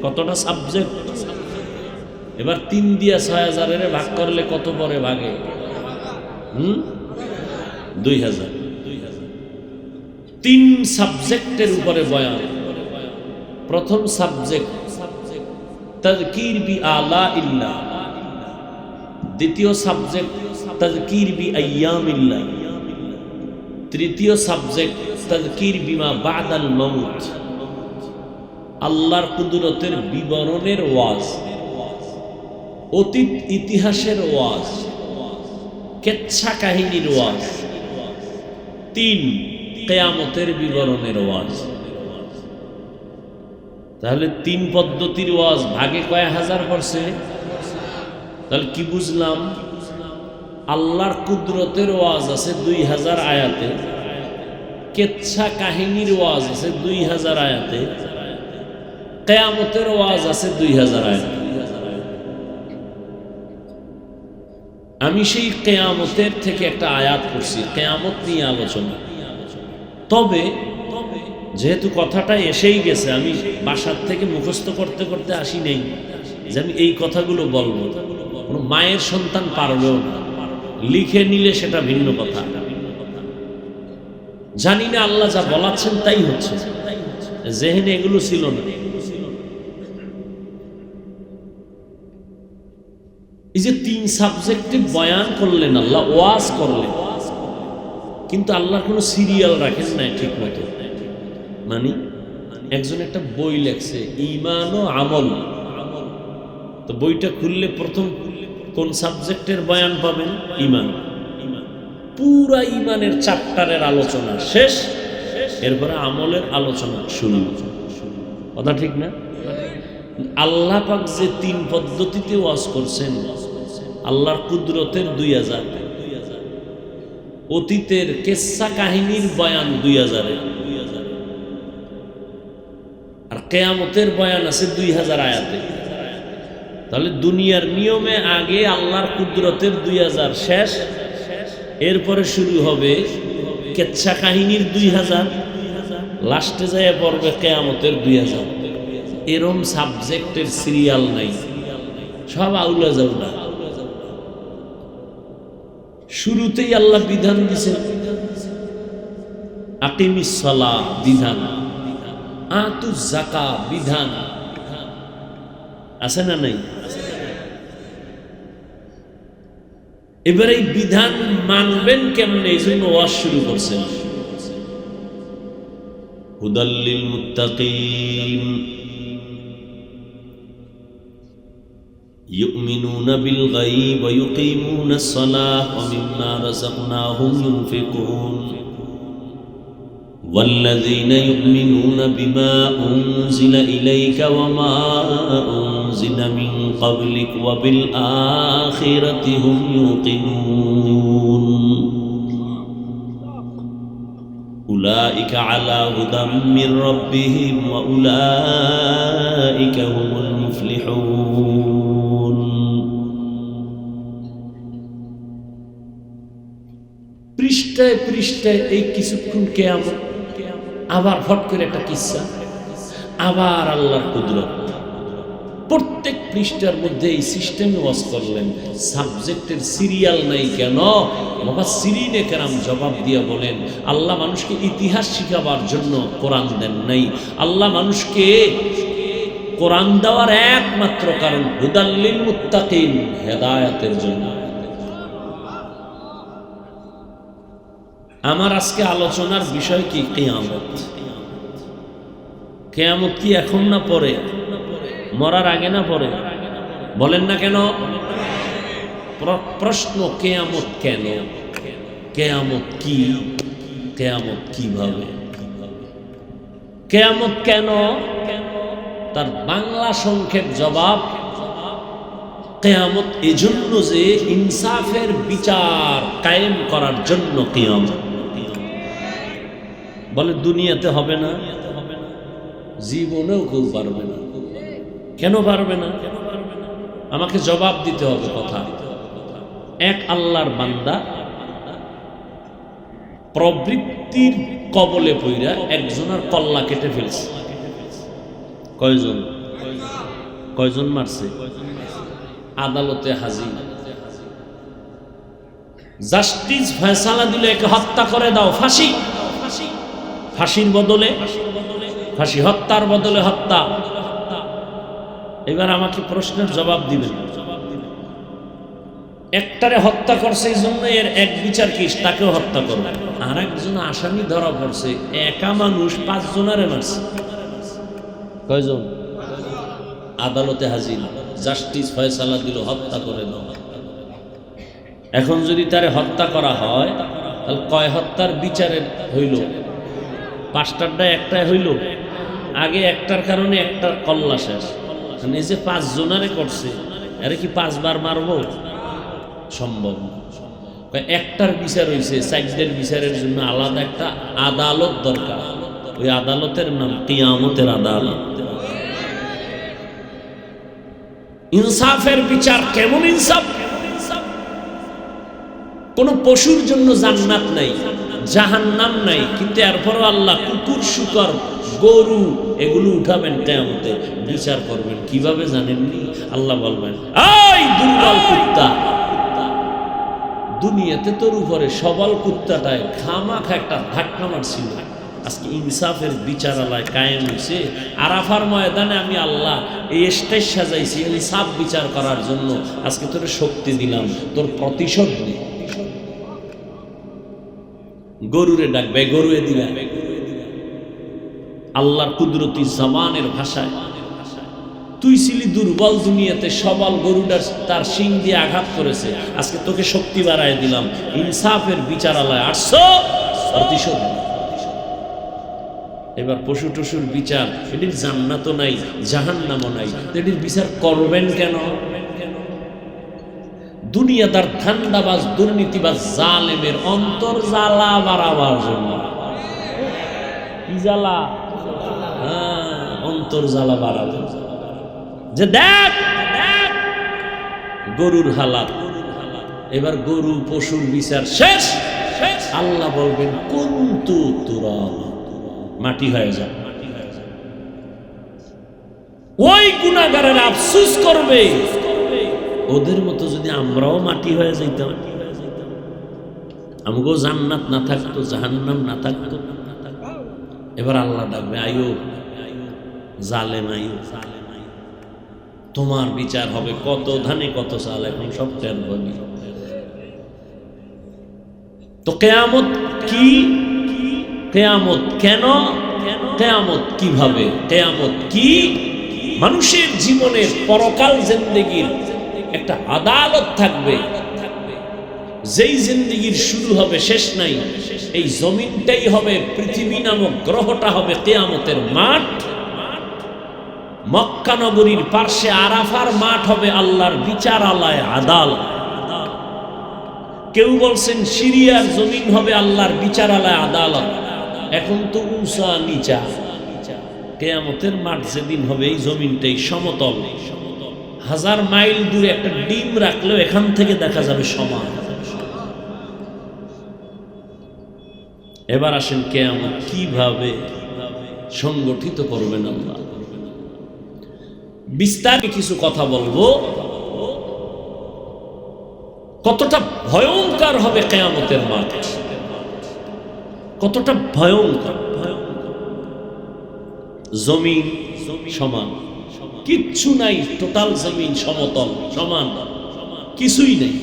কতটা সাবজেক্ট? এবার 3 দিয়া 6000 ভাগ করলে কত পরে ভাগে? 2000। 3 সাবজেক্টের উপরে বয়ান। প্রথম সাবজেক্ট তাযকির বি আলা ইল্লাহ, দ্বিতীয় সাবজেক্ট তাযকির বি আইয়ামিল্লাহ, তৃতীয় সাবজেক্ট তাযকির বিমা বাদাল মাউত, আল্লাহর কুদরতের বিবরণের ওয়াজ, অতীত ইতিহাসের ওয়াজ, কেচ্ছা কাহিনীর ওয়াজ, 3 কিয়ামতের বিবরণের ওয়াজ। তাহলে 3 পদ্ধতির ওয়াজ, ভাগে কয় হাজার পড়ছে? তাহলে কি বুঝলাম? আল্লাহর কুদরতের ওয়াজ আছে 2000 আয়াতে, কেচ্ছা কাহিনীর ওয়াজ আছে 2000 আয়াতে, কিয়ামতের ওয়াজ আছে 2000 আয়াতে। আমি সেই কিয়ামতের থেকে একটা আয়াত পড়ছি, কিয়ামত নিয়ে আলোচনা। তবে যেহেতু কথাটা এসেই গেছে, আমি বাসার থেকে মুখস্থ করতে করতে আসি নেই যে আমি এই কথাগুলো বলবো। কোনো মায়ের সন্তান পারবেও না, লিখে নিলে সেটা ভিন্ন কথা। জানি না আল্লাহ যা বলাচ্ছেন তাই হচ্ছে, জেহেনে এগুলো ছিল না। এই যে 3 সাবজেক্টে বয়ান করলেন আল্লাহ, ওয়াজ করলেন, কিন্তু আল্লাহর কোনো সিরিয়াল রাখেন নাই ঠিক মতো। মানে একজন একটা বই লেখছে, ঈমান ও আমল, তো বইটা খুললে প্রথম কোন সাবজেক্টের বয়ান পাবেন? ঈমান। পুরা ঈমানের চ্যাপ্টারের আলোচনা শেষ, এরপরে আমলের আলোচনা শুরু। কথা ঠিক না? আল্লাহ পাক যে 3 পদ্ধতিতে ওয়াজ করছেন, আল্লাহর কুদরতের 2000, অতীতের কেচ্ছা কাহিনীর বয়ান 2000, আর কিয়ামতের বয়ান আছে 2000 আয়াতে। তাহলে দুনিয়ার নিয়মে আগে আল্লাহর কুদরতের 2000 শেষ, এরপরে শুরু হবে কেচ্ছা কাহিনীর 2000, লাস্টে যায় পড়বে কিয়ামতের 2000। এরম সাবজেক্টের সিরিয়াল নাই, সব আউলা যাউলা। শুরুতেই আল্লাহ বিধান দিছেন, আকিমিস সালাহ বিধান, আতুজ যাকাত বিধান, আছে না নাই? এবারে এই বিধান মানবেন কেমনে, এই জন্য ওয়াজ শুরু করছেন। হুদাল লিল মুত্তাকিন يؤمنون بالغيب ويقيمون الصلاة ومما رزقناهم ينفقون والذين يؤمنون بما أنزل إليك وما أنزل من قبلك وبالآخرة هم يوقنون أولئك على هدى من ربهم وأولئك هم المفلحون পৃষ্ঠায় পৃষ্ঠায় এই কিছুক্ষণ কিয়ামত, আবার ফট করে একটা কিসসা, আবার আল্লাহর কুদরত। প্রত্যেক পৃষ্ঠার মধ্যে এই সিস্টেমে ওয়াজ করলেন। সাবজেক্টের সিরিয়াল নাই কেন? মুফাসসিরিনে কেরাম জবাব দিয়ে বলেন, আল্লাহ মানুষকে ইতিহাস শিখাবার জন্য কোরআন দেন নাই। আল্লাহ মানুষকে কোরআন দেওয়ার একমাত্র কারণ হুদাল্লিল মুত্তাকিন, হেদায়েতের জন্য। আমার আজকে আলোচনার বিষয় কি? কিয়ামত। কিয়ামত কি এখন না পরে? মরার আগে না পরে? বলেন না কেন? প্রশ্ন, কিয়ামত কেন? কিয়ামত কি? কিয়ামত কিভাবে? কিয়ামত কেন? তার বাংলা সংক্ষেপ জবাব, কিয়ামত এজন্য যে ইনসাফের বিচার কায়েম করার জন্য কিয়ামত। বলে দুনিয়াতে হবে না, জীবনেও কেউ পারবে না। কেন পারবে না? আমাকে জবাব দিতে হবে কথা। এক আল্লাহর বান্দা প্রবৃত্তির কবলে পইরা একজনের কল্লা কেটে ফেলছে। কয়জন? কয়জন মারছে? আদালতে হাজির, জাস্টিস ফয়সালা দিল একে হত্যা করে দাও, ফাঁসি। ফাঁসির বদলে ফাঁসি, হত্যার বদলে হত্যা। এবার আমাকে প্রশ্নের জবাব দিবেন। একটারে হত্যা করছে এই জন্য এর এক বিচার কি? তাকেও হত্যা করবে। আর একজন আসামি ধরা পড়ছে, একা মানুষ 5 জনারে মারছে। কয়জন? আদালতে হাজির, জাস্টিস ফয়সালা দিল হত্যা করে দাও। এখন যদি তারে হত্যা করা হয়, তাহলে কয় হত্যার বিচারের হইল? 5টারটা একটাই হইল। আগে একটার কারণে একটার কল্লা শেষ। এই যে 5 জনারে করছে, আরে কি 5 বার মারবো? সম্ভব না। একটার বিচার হয়েছে, 4দের বিচারের জন্য আলাদা একটা আদালত দরকার। ওই আদালতের নাম কিয়ামতের আদালত। ইনসাফের বিচার কেমন ইনসাফ? কোন পশুর জন্য জান্নাত নাই, জাহান্নাম নাই, কিন্তু এরপরও আল্লাহ কুকুর, শুকর, গরু এগুলো উঠাবেন, কিয়ামতে বিচার করবেন। কিভাবে জানেননি? আল্লাহ বলবেন, এই দুর্বল কুত্তা, দুনিয়াতে তোর উপরে সবল কুত্তাটায় খামাখা একটা ধাক্কা মারছিল, আজকে ইনসাফের বিচারালয় কায়েম হয়েছে। আরাফার ময়দানে আমি আল্লাহ এই স্টেজ সাজাইছি ইনসাফ বিচার করার জন্য। আজকে তোর শক্তি দিলাম, তোর প্রতিশোধ নে। গরুরে ডাকবে, গরুয়ে দিবে। আল্লাহর কুদরতি জবানের ভাষায়, তুই ছিলি দুর্বল, দুনিয়াতে সবল, গরুটা তার শিং দিয়ে আঘাত করেছে, আজকে তোকে শক্তি বাড়ায় দিলাম, ইনসাফের বিচারালয় আসছো, প্রতিশোধ। এবার পশু টশুর বিচার, এটির জান্নাতও নাই, জাহান্নামও নাই, এটির বিচার করবেন কেন? দুনিয়াদার ধান্দাবাজ, দুর্নীতিবাজ, জালেমের অন্তর জ্বালা বাড়াবার জন্য। কি জ্বালা? অন্তর জ্বালা বাড়াবার, যে দেখ গরুর হালাত। এবার গরু পশুর বিচার শেষ। আল্লাহ বলবেন কুনতু তুরাব, মাটি হয়ে যাবে। ওই গুনাহগারের আফসোস করবে, ওদের মতো যদি আমরাও মাটি হয়ে যাইতাম, আমাকেও জান্নাত না থাকতো, জাহান্নাম না থাকতো। এবার আল্লাহ ডাকবে, আয়ো জালেম, আয়ো, তোমার বিচার হবে। কত ধানে কত চাল, এখন সব টের পাবি। তো কিয়ামত কি? কিয়ামত কেন? কিয়ামত কিভাবে? কিয়ামত কি? মানুষের জীবনের পরকাল জিন্দেগির একটা আদালত থাকবে, যেই জিন্দেগির শুরু হবে, শেষ নাই। এই জমিনটাই হবে, পৃথিবী নামক গ্রহটা হবে কিয়ামতের মাঠ। মক্কা নগরীর পার্শ্বে আরাফার মাঠ হবে আল্লাহর বিচারালয়, আদালত। কেউ বলছেন সিরিয়ার জমিন হবে আল্লাহর বিচারালয়, আদালত। এখন তো উঁচা নিচা। কিয়ামতের মাঠ যেদিন হবে, এই জমিনটাই সমতল, 1000 মাইল দূরে একটা ডিম রাখলেও এখান থেকে দেখা যাবে সমান। এবার আসেন কিয়ামত কিভাবে সংগঠিত করবেন আল্লাহ। বিস্তারিত কিছু কথা বলবো, কতটা ভয়ঙ্কর হবে কিয়ামতের মাঠ, কতটা ভয়ঙ্কর। জমিন সমান, কিচ্ছু নাই, টোটাল জমিন সমতল সমান, কিছুই নেই।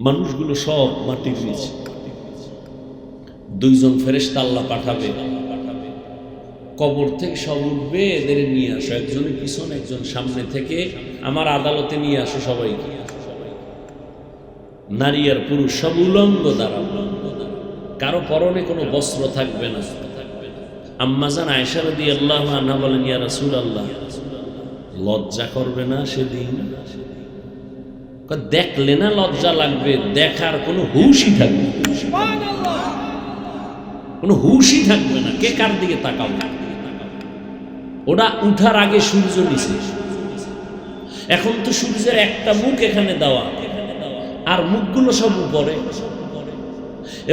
মানুষগুলো সব মাটির নিচে। দুইজন ফেরেশতা আল্লাহ পাঠাবে, কবর থেকে সব উঠবে, এদের নিয়ে আসো, একজনের পিছনে একজন সামনে থেকে আমার আদালতে নিয়ে আসো সবাইকে। নারী আর পুরুষ সব উলঙ্গ দাঁড়াবে, কারো পরনে কোনো বস্ত্র থাকবে না। আম্মাজান আয়েশা রাদিয়াল্লাহু আনহা বলেন, ইয়া রাসূলুল্লাহ, লজ্জা করবে না সেদিন? দেখলে না লজ্জা লাগবে, দেখার কোনো হুশই থাকবে না, কোনো হুশই থাকবে না, কে কার দিকে তাকাবে। ওটা উঠার আগে সূর্য নিচে, এখন তো সূর্যের একটা মুখ এখানে দেওয়া, আর মুখগুলো সব উপরে।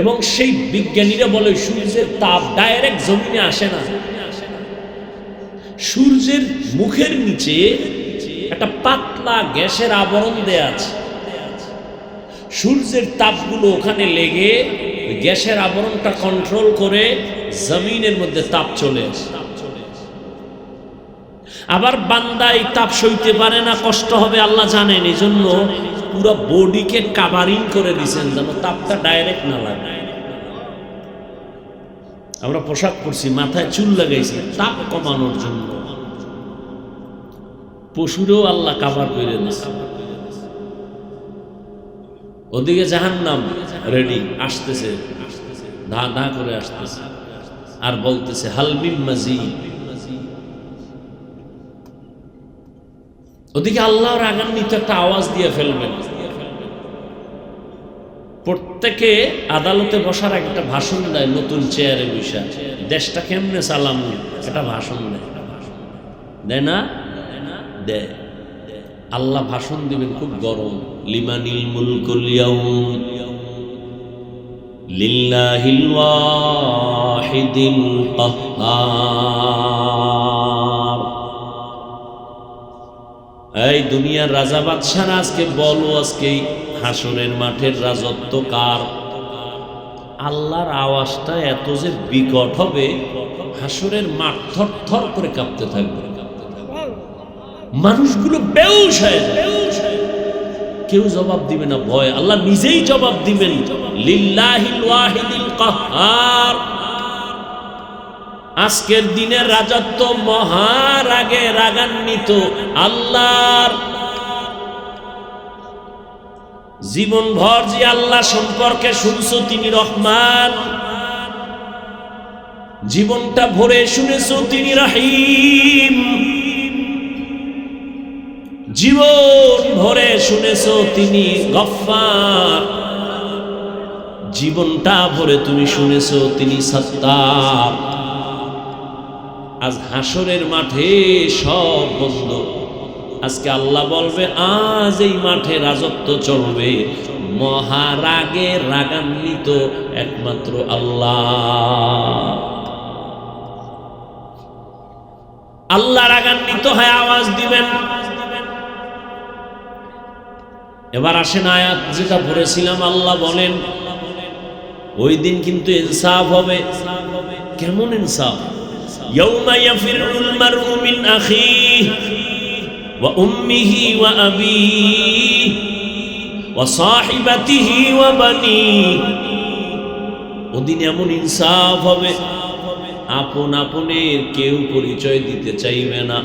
এবং সেই বিজ্ঞানীরা বলে সূর্যের তাপ ডাইরেক্ট জমিনে আসে না, সূর্যের মুখের নিচে একটা পাতলা গ্যাসের আবরণ দেয়া আছে। সূর্যের তাপগুলো ওখানে লেগে গ্যাসের আবরণটা কন্ট্রোল করে জমিনের মধ্যে তাপ চলে আসে। আবার বান্দা এই তাপ সইতে পারে না, কষ্ট হবে আল্লাহ জানেন, এই জন্য পুরো বডিকে কাভারিং করে দিয়েছেন যেন তাপটা ডাইরেক্ট না লাগে। আমরা পোশাক পরছি, মাথায় চুল লাগাইছি তাপ কমানোর জন্য। পশুরেও আল্লাহ কাভার করে দিয়েছে। ওদিকে জাহান্নাম রেডি, আসতেছে, ধা ধা করে আসতেছে, আর বলতেছে হাল মিন মাজিদ। ওদিকে আল্লাহ রাগান্বিত একটা আওয়াজ দিয়ে ফেলবেন। প্রত্যেকে আদালতে বসার একটা ভাষণ দেয়, নতুন চেয়ারে বসে দেশটা কেমনে চালামু একটা ভাষণ দেয় না? দেয়। আল্লাহ ভাষণ দিবেন খুব গরম, লিমানিল মুলকুল ইয়াউম লিল্লাহিল ওয়াহিদিল কাহ্হার। এই দুনিয়ার রাজা বাদশারা আজকে বলো, আজকে হাসরের মাঠের রাজত্ব কার? আল্লাহর আওয়াজটা এত যে বিকট হবে, হাসরের মাঠ থর থর করে কাঁপতে থাকবে, মানুষগুলো বেহুশ হয়ে যাবে, কেউ জবাব দিবে না, ভয়। আল্লাহ নিজেই জবাব দিবেন, লিল্লাহিল ওয়াহিদিল কাহ্হার। আজকের দিনের রাজত্ব মহারাগে রাগান্বিত আল্লাহর। জীবন ভর যে আল্লাহ সম্পর্কে শুনছো তিনি রহমান, জীবনটা ভরে শুনেছো তিনি রহিম, জীবন ভরে শুনেছো তিনি গফফার, জীবনটা ভরে তুমি শুনেছো তিনি সত্তার। আজ হাসরের মাঠে সব বন্ধ। আজকে আল্লাহ বলবে, আজ এই মাঠে রাজত্ব চলবে মহারাগে রাগান্বিত একমাত্র আল্লাহ। আল্লাহ রাগান্বিত হয়ে আওয়াজ দিবেন। এবার আসেন আয়াত যেটা পড়েছিলাম, আল্লাহ বলেন ওই দিন কিন্তু ইনসাফ হবে। কেমন ইনসাফ? ইয়াউমা ইয়াফিরুল মারউ মিন আখিহি ওয়া উম্মিহি ওয়া আবিহি ওয়া সাহিবাতিহি ওয়া বানিহি। ওদিন এমন ইনসাফ হবে, আপন আপনের কেউ পরিচয় দিতে চাইবে না।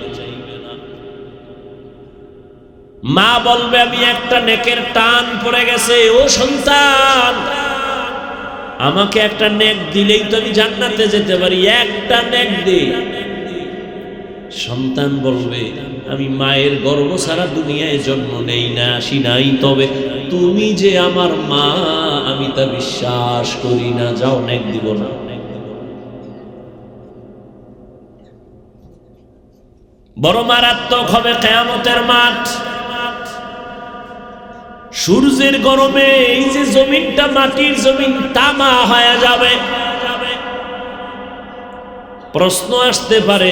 মা বলবে, আমি একটা নেকের টান পড়ে গেছে, ও সন্তান আমাকে একটা নেক দিলেই তো আমি জান্নাতে যেতে পারি, একটা নেক দে। সন্তান বলবে, আমি মায়ের গর্ভ ছাড়া দুনিয়ায় জন্ম নেই না, আসি নাই, তবে তুমি যে আমার মা আমি তা বিশ্বাস করি না, যাও নেক দিব না। বড় মারাত্মক হবে কিয়ামতের মাঠ। সূর্যের গরমে এই যে জমিনটা, মাটির জমিন তামা হয়ে যাবে। প্রশ্ন আসতে পারে,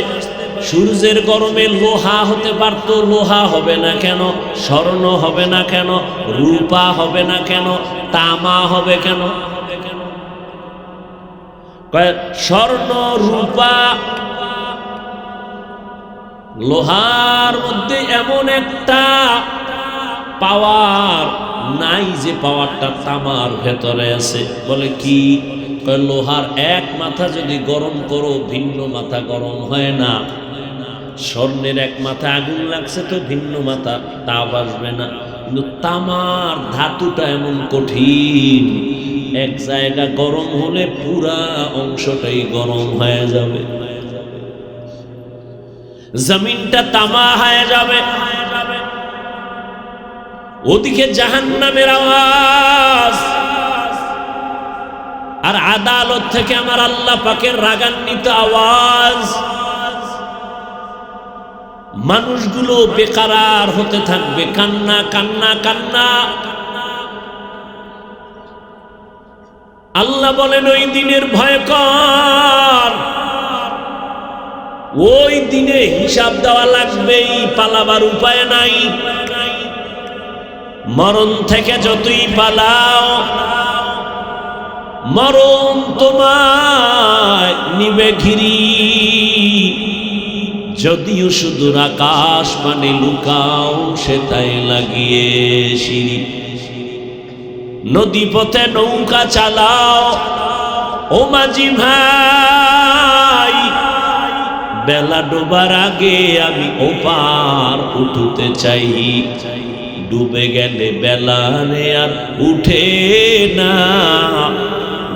সূর্যের গরমে লোহা হতে পারত, লোহা হবে না কেন? স্বর্ণ হবে না কেন? রূপা হবে না কেন? তামা হবে কেন? স্বর্ণ, রূপা, লোহার মধ্যে এমন একটা পাওয়ার নাই যে পাওয়ারটা তামার ভেতরে আছে। বলে কি? লোহার এক মাথা যদি গরম করো ভিন্ন মাথা গরম হয় না। স্বর্ণের এক মাথা আগুন লাগছে তো ভিন্ন মাথা তাপ আসবে না। কিন্তু তামার ধাতুটা এমন কঠিন, এক জায়গা গরম হলে পুরা অংশটাই গরম হয়ে যাবে, জমিনটা তামা হয়ে যাবে। ওদিকে জাহান্নামের আওয়াজ, আর আদালত থেকে আমার আল্লাহ পাকের রাগান্বিত আওয়াজ। মানুষগুলো বেকারার হতে থাকবে, কান্না কান্না কান্না। আল্লাহ বলেন ওই দিনের ভয় কর, ওই দিনে হিসাব দেওয়া লাগবেই, পালাবার উপায় নাই। মরণ থেকে যতই পালাও, মরণ তোমায় নিবে ঘিরি। যদিও সুদূর আকাশ মানে লুকাও, সেটাই লাগিয়ে সিঁড়ি। নদী পথে নৌকা চালাও ও মাঝি ভাই, বেলা ডোবার আগে আমি ওপার উঠতে চাই। ডুবে গেলে বেলারে আর উঠে না,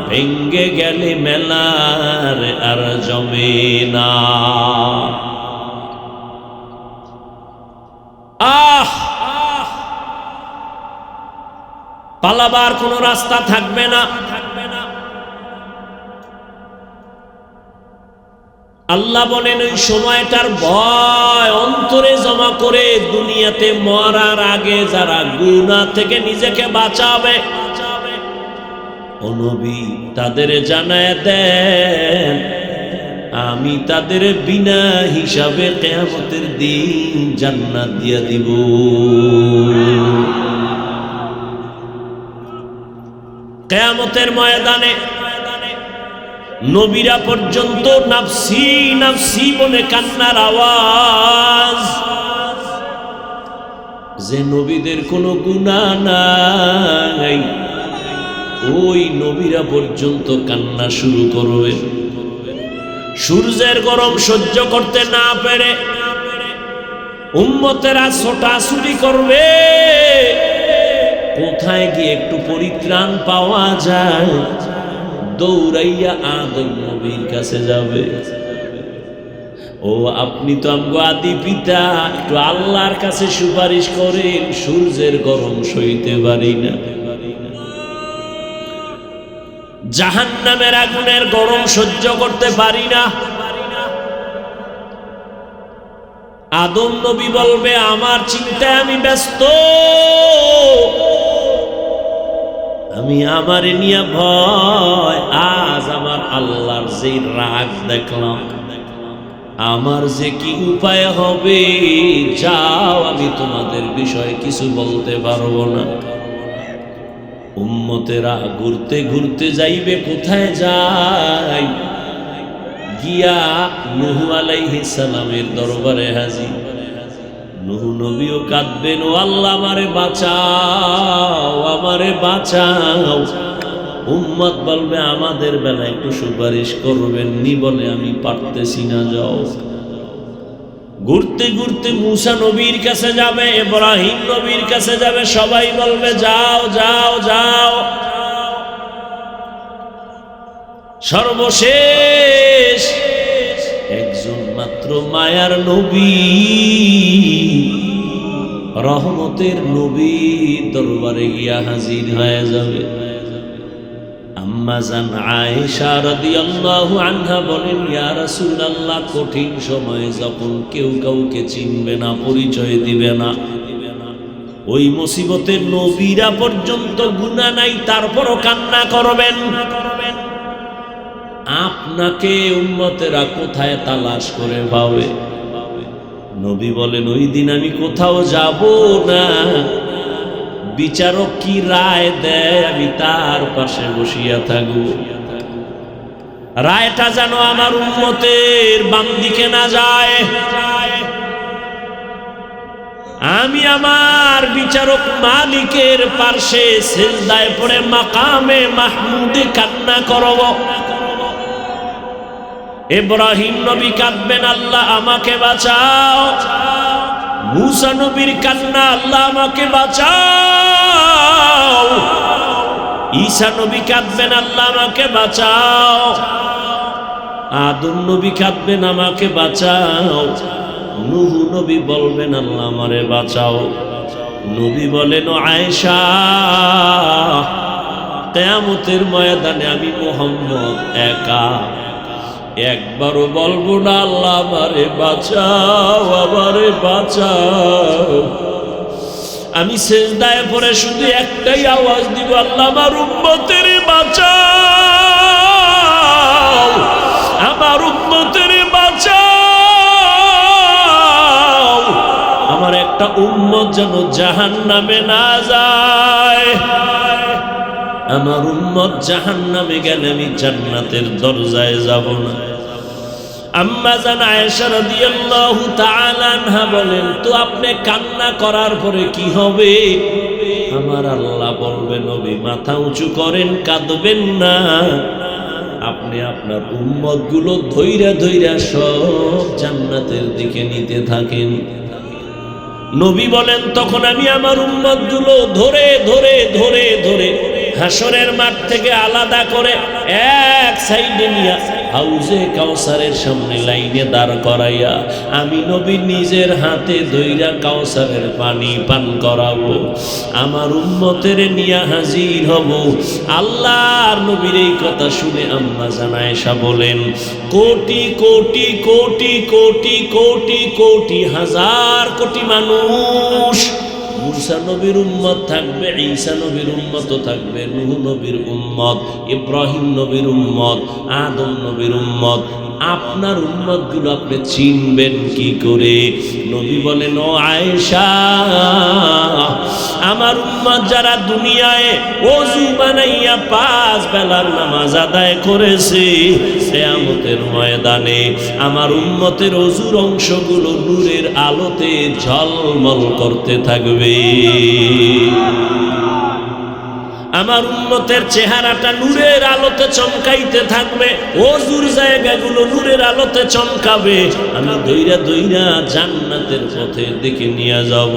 ভেঙ্গে গেলে মেলার আর জমে না। পালাবার কোনো রাস্তা থাকবে না। আল্লাহ বলেন ওই সময়টার ভয় অন্তরে জমা করে দুনিয়াতে মরার আগে যারা গুনাহ থেকে নিজেকে বাঁচাবে, ও নবী তাদের জানায় দেন আমি তাদের বিনা হিসাবে কিয়ামতের দিন জান্নাত দিয়ে দিব। কিয়ামতের ময়দানে নবীরা পর্যন্ত নাফসি নাফসি বলে কান্নার আওয়াজ। যে নবীদের কোনো গুনাহ নাই, ওই নবীরা পর্যন্ত কান্না শুরু করবে। সূর্যের গরম সহ্য করতে না পেরে উম্মতেরা ছোটাছুটি করবে, কোথায় গিয়ে একটু পরিত্রাণ পাওয়া যায়? দৌড়াইয়া আদম নবীর কাছে যাবে। ও আপনি তো আমগো আদি পিতা, একটু আল্লাহর কাছে সুপারিশ করেন, সূর্যের গরম সইতে পারি না, জাহান্নামের আগুনের গরম সহ্য করতে পারি না। আদম নবী বলবে আমার চিন্তায় আমি ব্যস্ত, আমি আমারে নিয়ে ভয়। আজ আমার আল্লাহর যে রাগ দেখলাম, আমার যে কি উপায় হবে, যাও আমি তোমাদের বিষয়ে কিছু বলতে পারবো না। উম্মতেরা ঘুরতে ঘুরতে যাইবে, কোথায় যায়? গিয়া নূহ আলাইহিস সালামের দরবারে হাজির। নূহ নবীও কাঁদবেন, ও আল্লাহ আমারে বাঁচাও, আমারে বাঁচাও। উম্মত বলবে আমাদের বেলায় একটু সুপারিশ করবেন নি? বলে আমি পারতেছি না, যাও। ঘুরতে ঘুরতে মূসা নবীর কাছে যাবে, ইব্রাহিম নবীর কাছে যাবে, সবাই বলবে যাও যাও যাও। সর্বশেষ একজন মাত্র মায়ার নবী, রহমতের নবী দরবারে গিয়া হাজির হয়ে যাবে। আম্মা জান আয়েশা রাদিয়াল্লাহু আনহা বলেন, ইয়া রাসূলুল্লাহ, কঠিন সময়ে যখন কেউ কাউকে চিনবে না, পরিচয় দিবে না, ওই মুসিবতে নবীরা পর্যন্ত গুনাহ নাই, তারপরও কান্না করবেন। আপনাকে উম্মতেরা কোথায় তালাশ করে পাবে? নবী বলেন, ওই দিন আমি কোথাও যাব না, বিচারক কি রায় দেয় আমি তার পাশে বসিয়া থাকব। রায়টা যেন আমার উম্মতের বাম দিকে না যায়। আমি আমার বিচারক মালিকের পাশে সিজদায় পড়ে মাকামে মাহমুদে কান্না করব। ইব্রাহিম নবী কাঁদবেন, আল্লাহ আমাকে বাঁচাও। মুসা নবীর কান্না, আল্লাহ আমাকে বাঁচাও। ঈসা নবী কাঁদবেন, আল্লাহ আমাকে বাঁচাও। আদম নবী কাঁদবেন, আমাকে বাঁচাও। নূহ নবী বলবেন, আল্লাহ আমারে বাঁচাও। নবী বলেন, আয়েশা, কিয়ামতের ময়দানে আমি মুহাম্মদ একা, একবারও বলবো না আল্লাহ আমারে বাঁচাও, আমারে বাঁচাও। আমি সিজদায় পড়ে শুধু একটাই আওয়াজ দিব, আল্লাহ আমার উম্মতের বাঁচাও, আমার উম্মতের বাঁচাও। আমার একটা উম্মত যেন জাহান্নামে না যায়। আমার উম্মত জাহান্নামে গেলে আমি জান্নাতের দরজায় যাব না। আম্মা জান আয়েশা রাদিয়াল্লাহু তাআলা আনহা বলেন, তো আপনি কান্না করার পরে কি হবে? আমার আল্লাহ বলবে, নবী মাথা উঁচু করেন, কাঁদবেন না। আপনি আপনার উম্মত গুলো ধৈর্য ধৈর্য সব জান্নাতের দিকে নিতে থাকেন। নবী বলেন, তখন আমি আমার উম্মত গুলো ধরে ধরে ধরে ধরে হাসরের মাঠ থেকে আলাদা করে এক সাইডে নিয়ে হাউজে কাউসারের সামনে লাইনে দাঁড় করাইয়া আমি নবী নিজের হাতে ধইরা কাউসারের পানি পান করাবো। আমার উম্মতের নিয়ে হাজির হব। আল্লাহর নবীর এই কথা শুনে আম্মা জান আয়েশা বলেন, কোটি কোটি কোটি কোটি কোটি কোটি হাজার কোটি মানুষ, মুসা নবীর উম্মত থাকবে, ঈসা নবীর উম্মত থাকবে, নূহ নবীর উম্মত, ইব্রাহিম নবীর উম্মত, আদম নবীর উম্মত। আপনার উম্মত গুলো আপনি চিনবেন কি করে? নবী বলেন, ও আয়েশা, আমার উম্মত যারা দুনিয়ায় ওযু বানাইয়া 5 বেলার নামাজ আদায় করেছে, কিয়ামতের ময়দানে আমার উম্মতের ওযুর অংশগুলো নূরের আলোতে ঝলমল করতে থাকবে। আমার উম্মতের চেহারাটা নূরের আলোতে চমকাইতে থাকবে, ওযুর জায়গাগুলো নূরের আলোতে চমকাবে। আমি দইরা দইরা জান্নাতের পথের দিকে নিয়ে যাব।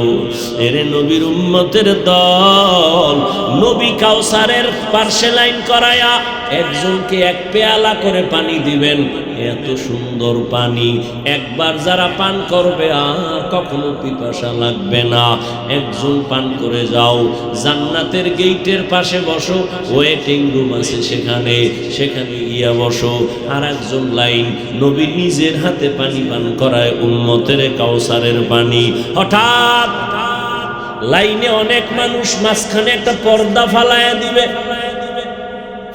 এরে নবীর উম্মতের দল, নবী কাউসারের পার্শ্বে লাইন করায়া একজনকে এক পেয়ালা করে পানি দিবেন। এত সুন্দর পানি একবার যারা পান করবে আর কখনো পিপাসা লাগবে না। একজন পান করে যাও, জান্নাতের গেটের পাশে বসো, ওয়েটিং রুম আছে সেখানে গিয়া বসো। আর একজন লাইন, নবী নিজের হাতে পানি পান করায় উম্মতের কাউসারের পানি। হঠাৎ লাইনে অনেক মানুষ, মাঝখানে একটা পর্দা ফালায়া দিবে।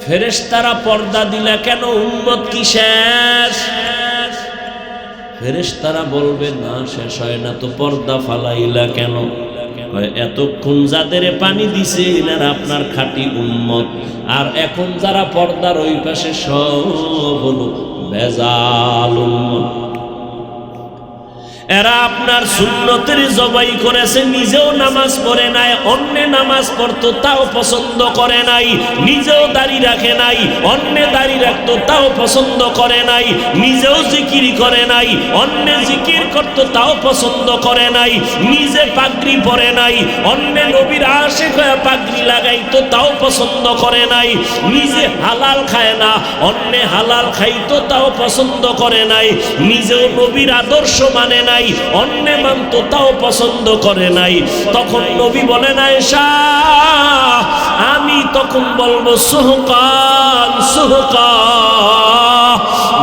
ফেরেশতারা পর্দা দিলা কেন? উম্মত কি শেষ? ফেরেশতারা বলবে, না শেষ হয় না তো, পর্দা ফালাইলা কেন? এতক্ষণ যাদের পানি দিছে এনারা আপনার খাঁটি উম্মত, আর এখন যারা পর্দার ওই পাশে সব হলো ভেজাল উম্মত। এরা আপনার সুন্নতের জবাই করেছে, নিজেও নামাজ পড়ে নাই, অন্যে নামাজ পড়তো তাও পছন্দ করে নাই, নিজেও দাড়ি রাখে নাই, অন্যে দাড়ি রাখতো তাও পছন্দ করে নাই, নিজেও জিকির করে নাই, অন্যে জিকির করতো তাও পছন্দ করে নাই, নিজে পাগড়ি পরে নাই, অন্যে নবীর আশিক হয়ে পাগড়ি লাগাইতো তাও পছন্দ করে নাই, নিজে হালাল খায় না, অন্যে হালাল খাইতো তাও পছন্দ করে নাই, নিজেও নবীর আদর্শ মানে নাই, অন্যে মানত তাও পছন্দ করে নাই। তখন নবী বলেন, আয়েশা, আমি তখন বলবো, সুহকান সুহকান,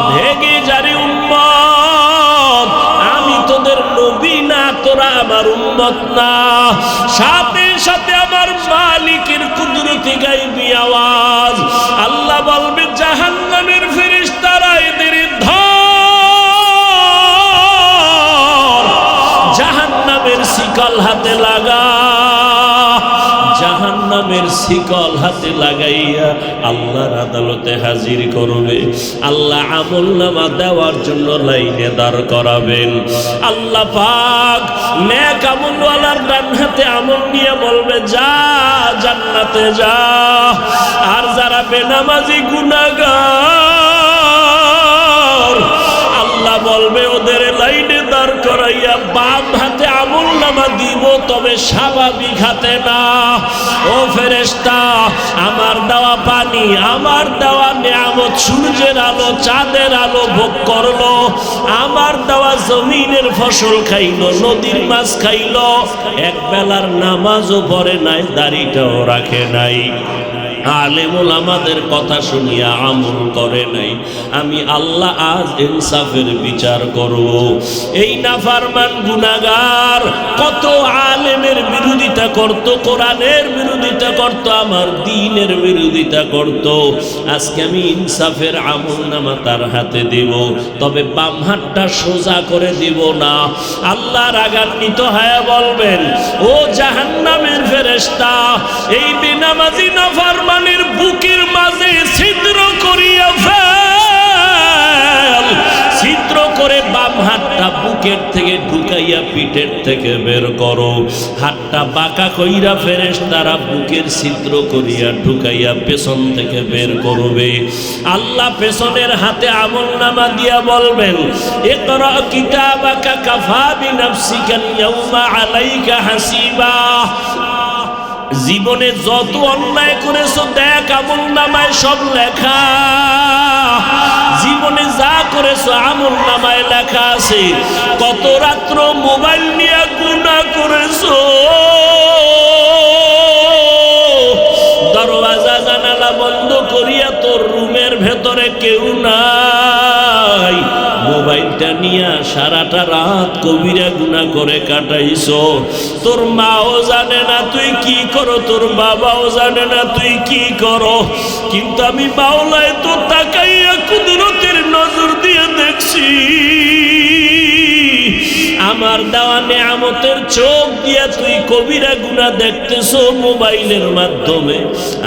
ভেগে যারে উম্মত, আমি তোদের নবী না, তোরা আমার উম্মত না। সাথে সাথে আমার মালিকের কুদরতি গায়বী আওয়াজ, আল্লাহ বলবে জাহান্নামের ফেরেশতারা এদের ধর, জাহান্নামের শিকল হাতে লাগা। জাহান্নামের শিকল হাতে লাগাইয়া আল্লাহর আদালতে হাজির করবে। আল্লাহ আমলনামা দেওয়ার জন্য লাইনে দাঁড় করাবেন। আল্লাহ পাক নেক আমলওয়ালার ডান হাতে আমল নিয়ে বলবে যা জান্নাতে যা। আর যারা বেনামাজি গুনাহগার, আল্লাহ বলবে ওদের লাইনে দাঁড় করাইয়া বাম হাতে আমলনামা দিব, তবে স্বাভাবিক হাতে না। ও ফেরেশতা, আমার দেওয়া পানি, আমার দেওয়া নিয়ামত, সূর্যের আলো, চাঁদের আলো ভোগ করলো, আমার দেওয়া জমিনের ফসল খাইলো, নদীর মাছ খাইলো, এক বেলার নামাজও পড়ে নাই, দাড়িটাও রাখে নাই, আলেমুল আমাদের কথা শুনিয়া আমল করে নাই। আমি আল্লাহ আজ ইনসাফের বিচার করব। এই নাফরমান গুনাহগার কত আলেমের বিরোধিতা করত, কোরআনের বিরোধিতা করত, আমার দ্বীনের বিরোধিতা করত। আজকে আমি ইনসাফের আমলনামা তার হাতে দেব, তবে বাম হাতটা সোজা করে দিব না। আল্লাহ রাগান্বিত হয়ে বলবেন, ও জাহান্নামের ফেরেশতা, এই বেনামাজি নাফরমান বুকের মাঝে ছিদ্র করিয়া ফেল, ছিদ্র করে বাম হাতটা বুকের থেকে ঢুকাইয়া পিঠের থেকে বের করো। হাতটা বাঁকা কইরা ফেরেশতারা বুকের ছিদ্র করিয়া ঢুকাইয়া পেছন থেকে বের করবে। আল্লাহ পেছনের হাতে আমলনামা দিয়া বলবেন, ইকরা কিতাবাকা কাফা বিনাফসিকা ইয়াউমা আলাইকা হাসিবা। জীবনে যত অন্যায় করেছো দেখ আমলনামায় সব লেখা, জীবনে যা করেছো আমলনামায় লেখা আছে। কত রাত্র মোবাইল নিয়ে গুনাহ করেছো, দরওয়াজা জানালা বন্ধ করিয়া তোর রুমের ভেতরে কেউ নাই, মোবাইলটা নিয়ে সারাটা রাত কবিরা গুনাহ করে কাটাইছো। তোর মাও জানে না তুই কি করো, তোর বাবাও জানে না তুই কি করো, কিন্তু আমি মাওলায় তো তাকাইয়া কুদরতের নজর দিয়ে দেখছি। আমার দেওয়া নেয়ামতের চোখ দিয়া তুই কবিরা গুনাহ দেখতেছো মোবাইলের মাধ্যমে।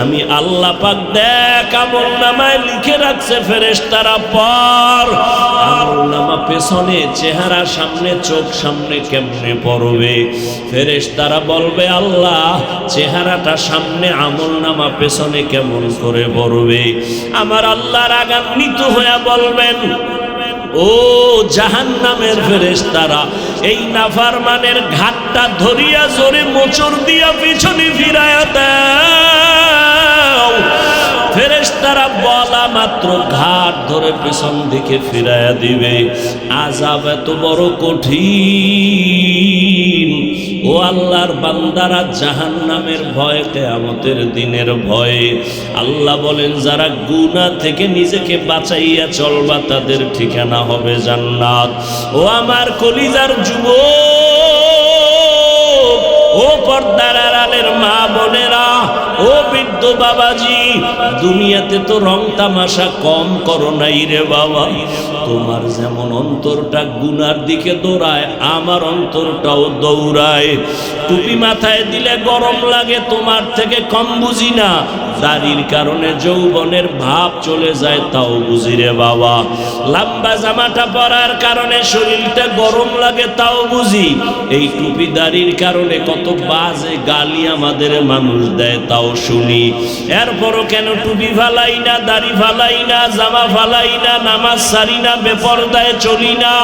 আমি আল্লাহ পাক দেখ আমলনামায় লিখে রাখছে ফেরেশতারা পর। আমলনামা পেছনে, চেহারা সামনে, চোখ সামনে কেমনে পড়বে? ফেরেশতারা বলবে আল্লাহ চেহারাটা সামনে, আমলনামা পেছনে কেমন করে পড়বে? আমার আল্লাহ রাগান্বিত হয়ে বলবেন, ও জাহান্নামের ফেরেশতারা, এই নাফরমানের ঘাটটা ধরিয়া জোরে মোচড় দিয়া পিছনে ফিরায়া দাও। ফেরেশতারা বলা মাত্র ঘাট ধরে পিছন দিকে ফিরায়া দিবে। আযাব এত বড় কঠিন, ও আল্লাহর বান্দারা, জাহান্নামের ভয়, কিয়ামতের দিনের ভয়ে। আল্লাহ বলেন যারা গুনাহ থেকে নিজেকে বাঁচাইয়া চলবা তাদের ঠিকানা হবে জান্নাত। ও আমার কলিজার যুবক, ও পর্দার আড়ালের মা বোনেরা, ও বৃদ্ধ বাবাজি, দুনিয়াতে তো রং তামাশা কম করো নাই রে বাবা। তোমার যেমন অন্তরটা গুনার দিকে দৌড়ায়, আমার অন্তরটাও দৌড়ায়। টুপি মাথায় দিলে গরম লাগে, তোমার থেকে কম বুঝি না। দাড়ির কারণে যৌবনের ভাব চলে যায়, তাও বুঝি রে বাবা। লম্বা জামাটা পরার কারণে শরীরটা গরম লাগে, তাও বুঝি। এই টুপি দাড়ির কারণে কত বাজে গালি আমাদের মানুষ দেয়, তাও শুনি। এরপরও কেন টুপি ফালাই না, দাড়ি ফালাই না, জামা ফালাই না, নামাজ সারি না, বেপরদায় চলি না?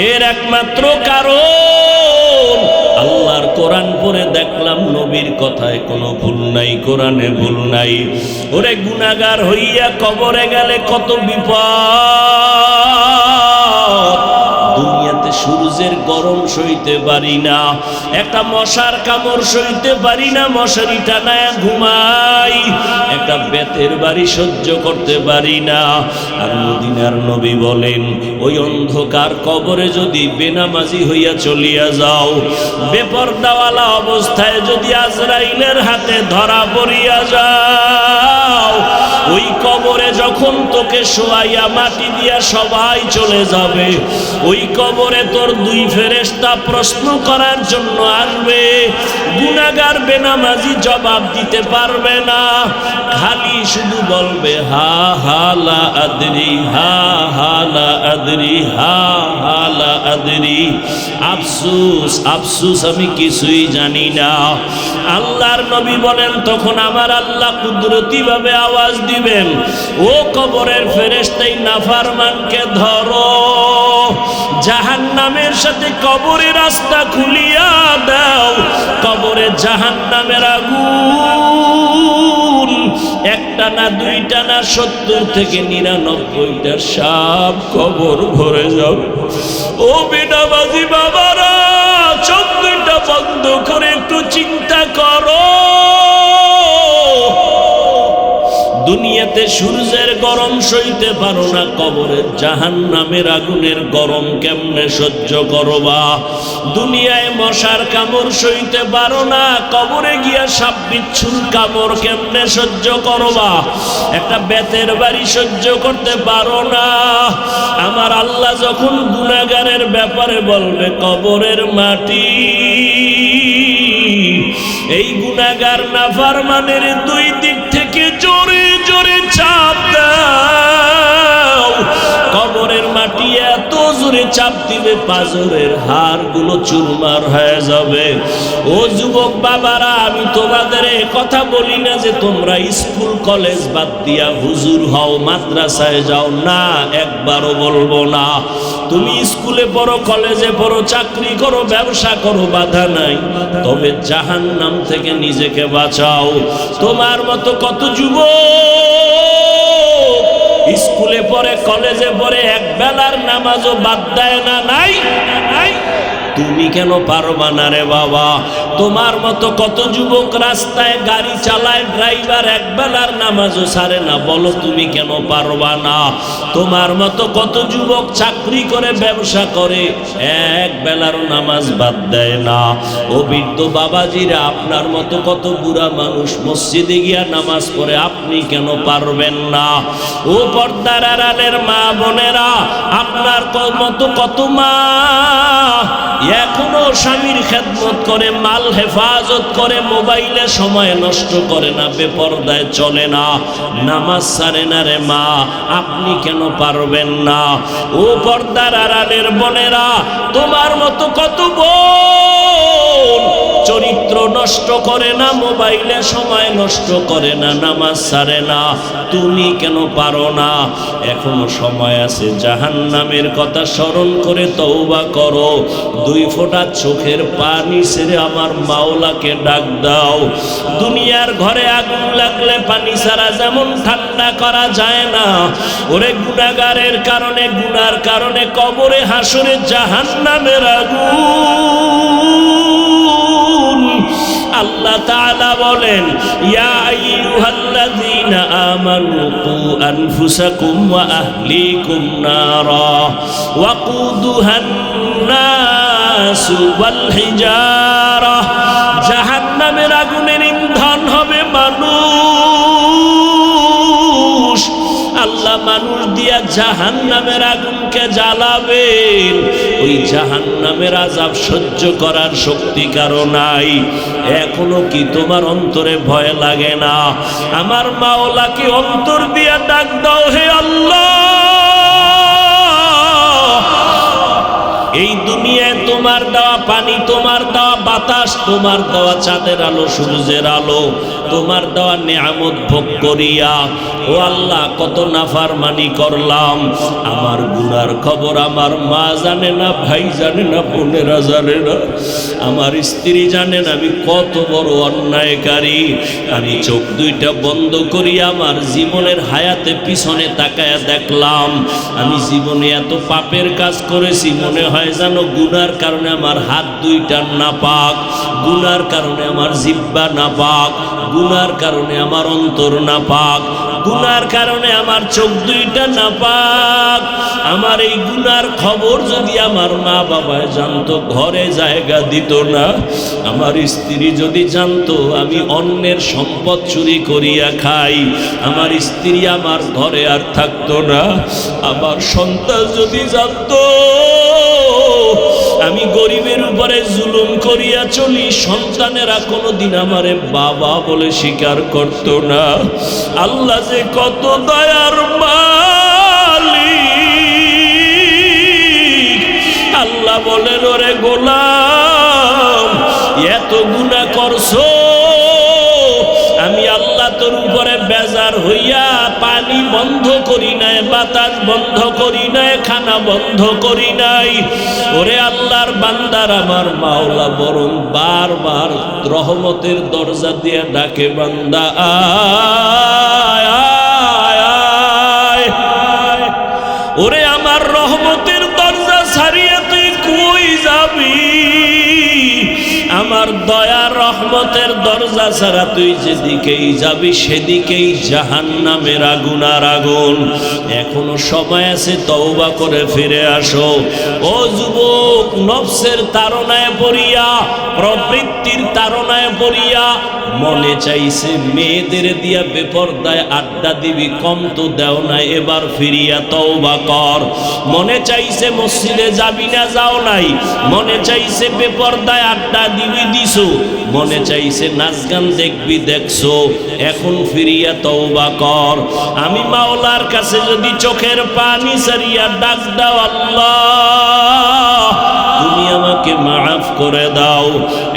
এর একমাত্র কারণ আল্লাহর কোরআন পড়ে দেখলাম নবীর কথায় কোনো ভুল নাই, কোরআনে ভুল নাই। ওরে গুনাহগার হইয়া কবরে গেলে কত বিপদ। দুনিয়াতে সূর্যের গরম সইতে পারি না, একটা মশার কামড় সইতে পারি না, মশারি টানায় ঘুমাই, একটা বেতের বাড়ি সহ্য করতে পারি না। আর মদিনার নবী বলেন, ওই অন্ধকার কবরে যদি বেনামাজি হইয়া চলিয়া যাও, বেপরদাওয়ালা অবস্থায় যদি আজরাইলের হাতে ধরা পড়িয়া যাও, ওই কবরে যখন তোকে শোয়াইয়া মাটি দিয়া সবাই চলে যাবে, ওই কবরে তোর দুই ফেরেশতা প্রশ্ন করার জন্য আসবে। গুনাহগার বেনামাজি জবাব দিতে পারবে না, খালি শুধু বলবে হা হা লা আদরি, হা হা লা আদরি, হা হা লা আদরি, আফসোস আফসোস আমি কিছুই জানি না। আল্লাহর নবী বলেন, তখন আমার আল্লাহ কুদরতি ভাবে আওয়াজ দিবেন, ও কবরের ফেরেশতাই নাফরমানকে ধরো, জাহান্নামের সাথে কবরের রাস্তা খুলিয়া দাও। কবরে জাহান্নামের আগুন একটা না দুইটা না 70 থেকে 99টা সাপ কবর ভরে যাবে। ও বেনামাজি বাবারা, চোখ দুইটা বন্ধ করে একটু চিন্তা করো। দুনিয়াতে সূর্যের গরম সইতে পারো না, কবরের জাহান্নামের আগুনের গরম কেমনে সহ্য করবা? দুনিয়ায় মশার কামড় সইতে পারো না, কবরে গিয়া সাপ বিচ্ছুর কামড় কেমনে সহ্য করবা? একটা বেতের বাড়ি সহ্য করতে পারো না। আমার আল্লাহ যখন গুনাহগারের ব্যাপারে বলবে, কবরের মাটি এই গুনাহগার নাফরমানের দুই দিক থেকে জোরে জোরে চাপ দাও। কবরের মাটি এত জোরে চাপ দিবে, পাজরের হাড়গুলো চুরমার হয়ে যাবে। ও যুবক বাবারা, আমি তোমাদের কথা বলি না যে তোমরা স্কুল কলেজ বাদ দিয়া হুজুর হও, মাদ্রাসায় যাও, না, একবারও বলবো না। তুমি স্কুলে পড়ো, কলেজে পড়ো, চাকরি করো, ব্যবসা করো, বাধা নাই, তবে জাহান্নাম থেকে নিজেকে বাঁচাও। তোমার মতো কত যুবক স্কুলে পড়ে, কলেজে পড়ে, এক বেলার নামাজও বাদ দেয় না, নাই নাই। তুমি কেন পারবা না রে বাবা? তোমার মতো কত যুবক রাস্তায় গাড়ি চালায়, ড্রাইভার এক বেলার নামাজও ছাড়ে না, বলো তুমি কেন পারবা না? তোমার মতো কত যুবক চাকরি করে, ব্যবসা করে, এক বেলার নামাজ বাদ দেয় না। ও বৃদ্ধ বাবাজিরা, আপনার মতো কত বুড়া মানুষ মসজিদে গিয়া নামাজ পড়ে, আপনি কেন পারবেন না? ও পর্দার আড়ালের মা বোনেরা, আপনার মতো কত মা এখনো স্বামীর খেদমত করে, মাল হেফাজত করে, মোবাইলে সময় নষ্ট করে না, বেপরদায় চলে না, নামাজ ছাড়ে না রে মা, আপনি কেন পারবেন না? ও পর্দার আড়ালের বোনেরা, তোমার মতো কত বোন চরিত্র নষ্ট করে না, মোবাইলে সময় নষ্ট করে না, নামাজ ছাড়ে না, তুমি কেন পারো না? এখনো সময় আছে, জাহান্নামের কথা স্মরণ করে তওবা করো। 2 ফোঁটা চোখের পানি ছেড়ে আমার মাওলাকে ডাক দাও। দুনিয়ার ঘরে আগুন লাগলে পানি ছাড়া যেমন ঠান্ডা করা যায় না, ওরে গুনাহগারের কারণে, গুনার কারণে কবরে হাসরে জাহান্নামের আগুন। আল্লাহ তাআলা বলেন, ইয়া আইয়ুহাল্লাযীনা আমানু কু আনফুসাকুম ওয়া আহলিকুম নারা ওয়াকুদুহান নাসু ওয়াল হিজারা। জাহান্নামের আগুনের ইন্ধন হবে মানুষ। আল্লাহ মানুষ দিয়া জাহান্নামের আগুনকে জ্বালাবেন। ওই জাহান্নামের আযাব সহ্য করার শক্তি কারো নাই। এখনো কি তোমার অন্তরে ভয় লাগে না? আমার মাওলাকে অন্তর দিয়া ডাক দাও, হে আল্লাহ, এই দুনিয়ায় তোমার দেওয়া পানি, তোমার দেওয়া বাতাস, তোমার দেওয়া চাঁদের আলো, সূর্যের আলো, তোমার দেওয়া নেয়ামত ভোগ করিয়া ও আল্লাহ কত নাফরমানি করলাম। আমার গুনার খবর আমার মা জানে না, ভাই জানে না, বোনেরা জানে না, আমার স্ত্রী জানে না আমি কত বড় অন্যায়কারী। আমি চোখ দুইটা বন্ধ করি, আমার জীবনের হায়াতে পিছনে তাকায়া দেখলাম আমি জীবনে এত পাপের কাজ করেছি, মনে হয় হয় জানো? গুনার কারণে আমার হাত দুইটা নাপাক, গুনার কারণে আমার জিহ্বা নাপাক, গুনার কারণে আমার অন্তর নাপাক, গুনার কারণে আমার চোখ দুইটা নাপাক। আমার এই গুনার খবর যদি আমার মা বাবা জানতো, ঘরে জায়গা দিত না। আমার স্ত্রী যদি জানতো আমি অন্যের সম্পদ চুরি করিয়া খাই, আমার স্ত্রী আমার ঘরে আর থাকতো না। আমার সন্তান যদি জানতো আমি গরিবের উপরে জুলুম করিয়া চলি, সন্তানেরা কোনোদিন আমারে বাবা বলে স্বীকার করত না। আল্লাহ যে কত দয়ার মালিক। আল্লাহ বলেন, ওরে গোলাম, এত গুনাহ করছো, আমি আল্লাহ তোর উপরে বেজার হইয়া পানি বন্ধ করি নাই, বাতাস বন্ধ করি নাই, খানা বন্ধ করি নাই। ওরে আল্লাহর বান্দার আমার মাওলা বরং বারবার রহমতের দরজা দিয়ে ডাকে, বান্দা আয় আয় আয়। ওরে আমার রহমতের দরজা ছাড়িয়ে তুই কই যাবি? আমার দয়ার রহমতের দরজা ছাড়া তুই যেদিকেই যাবি সেদিকেই জাহান্নামের আগুন আর আগুন। এখনো সময় আছে, তওবা করে ফিরে আসো। ও যুবক, নফসের তাড়নায় পড়িয়া, প্রবৃত্তির তাড়নায় পড়িয়া মনে চাইছে মেয়েদের দিয়া বেপরদায় আড্ডা দিবি, কম তো দেও না, এবার ফিরিয়া তওবা কর। মনে চাইছে মসজিদে যাবি না, যাও নাই। মনে চাইছে বেপরদায় আড্ডা দিবি, দিছো। মনে চাইছে নাচ গান দেখবি, দেখছো। এখন ফিরিয়া তওবা কর। আমি মাওলার কাছে যদি চোখের পানি সারিয়া ডাক দাও, আল্লাহ তুমি আমাকে মাফ করে দাও।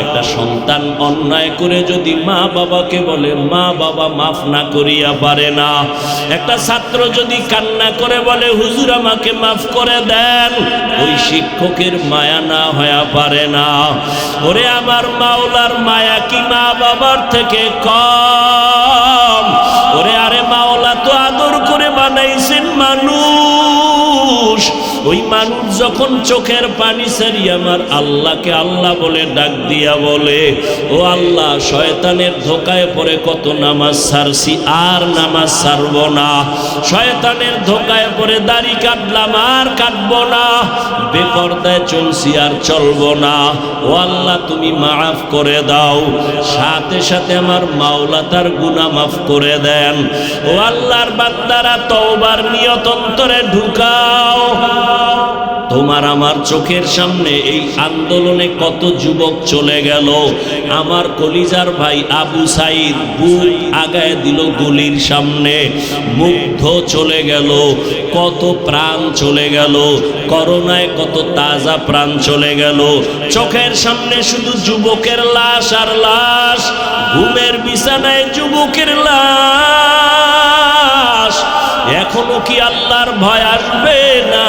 একটা সন্তান অন্যায় করে যদি মা বাবাকে বলে, মা বাবা মাফ না করিয়া পারে না। একটা ছাত্র যদি কান্না করে বলে, হুজুর আমাকে মাফ করে দেন, ওই শিক্ষকের মায়া না হয়ে পারে না। ওরে আমার মাওলার মায়া কি মা বাবার থেকে কম? ওরে আরে মাওলা তো আদর করে বানাইছেন মানুষ। ওই মানুষ যখন চোখের পানি ছাড়িয়ে আমার আল্লাহকে আল্লাহ বলে ডাক দিয়া বলে, ও আল্লাহ, শয়তানের ধোকায় পড়ে কত নামাজ ছাড়ছি, আর নামাজ ছাড়ব না। শয়তানের ধোকায় পড়ে দাড়ি কাটলাম, আর কাটবো না। বেপরদায় চলছি, আর চলবো না। ও আল্লাহ তুমি মাফ করে দাও। সাথে সাথে আমার মাওলা তার গুনাহ মাফ করে দেন। ও আল্লাহর বান্দারা, তওবার নিয়ত অন্তরে ঢুকাও। তোমার আমার চোখের সামনে এই আন্দোলনে কত যুবক চলে গেল। আমার কলিজার ভাই আবু সাইদ বুক আগায় দিল গুলির সামনে, মুগ্ধ চলে গেল। কত প্রাণ চলে গেল, করোনায় কত তাজা প্রাণ চলে গেল। চোখের সামনে শুধু যুবকের লাশ আর লাশ, ঘুমের বিছানায় যুবকের লাশ। এখনো কি আল্লাহর ভয় আসবে না?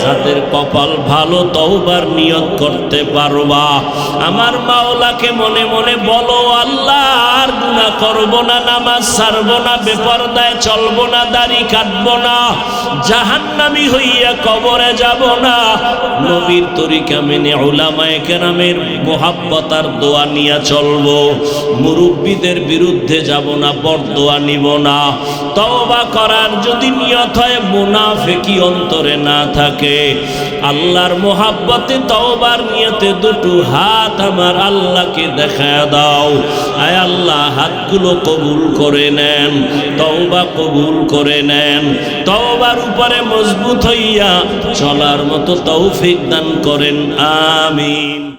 যাদের কপাল ভালো, তওবার নিয়ত করতে পারবা। আমার মাওলাকে মনে মনে বলো, আল্লাহ আর গুনাহ করব না, নামাজ ছাড়ব না, বেপরদায় চলব না, দাড়ি কাটব না, জাহান্নামী হইয়া কবরে যাব না। নবীর তরিকা মেনে উলামায়ে কেরামের মোহাব্বত আর দোয়া নিয়ে চলব। মুরব্বীদের বিরুদ্ধে যাব না, বরদোয়া নিব না। তওবা করার যদি নিয়ত হয়, মুনাফিকি অন্তরে না থাকে, আল্লাহর মোহাব্বতে তওবার নিয়তে দুটো হাত আমার আল্লাহকে দেখায় দাও। আয় আল্লাহ, হাতগুলো কবুল করে নেন, তওবা কবুল করে নেন। তওবার উপরে মজবুত হইয়া চলার মতো তৌফিক দান করেন, আমিন।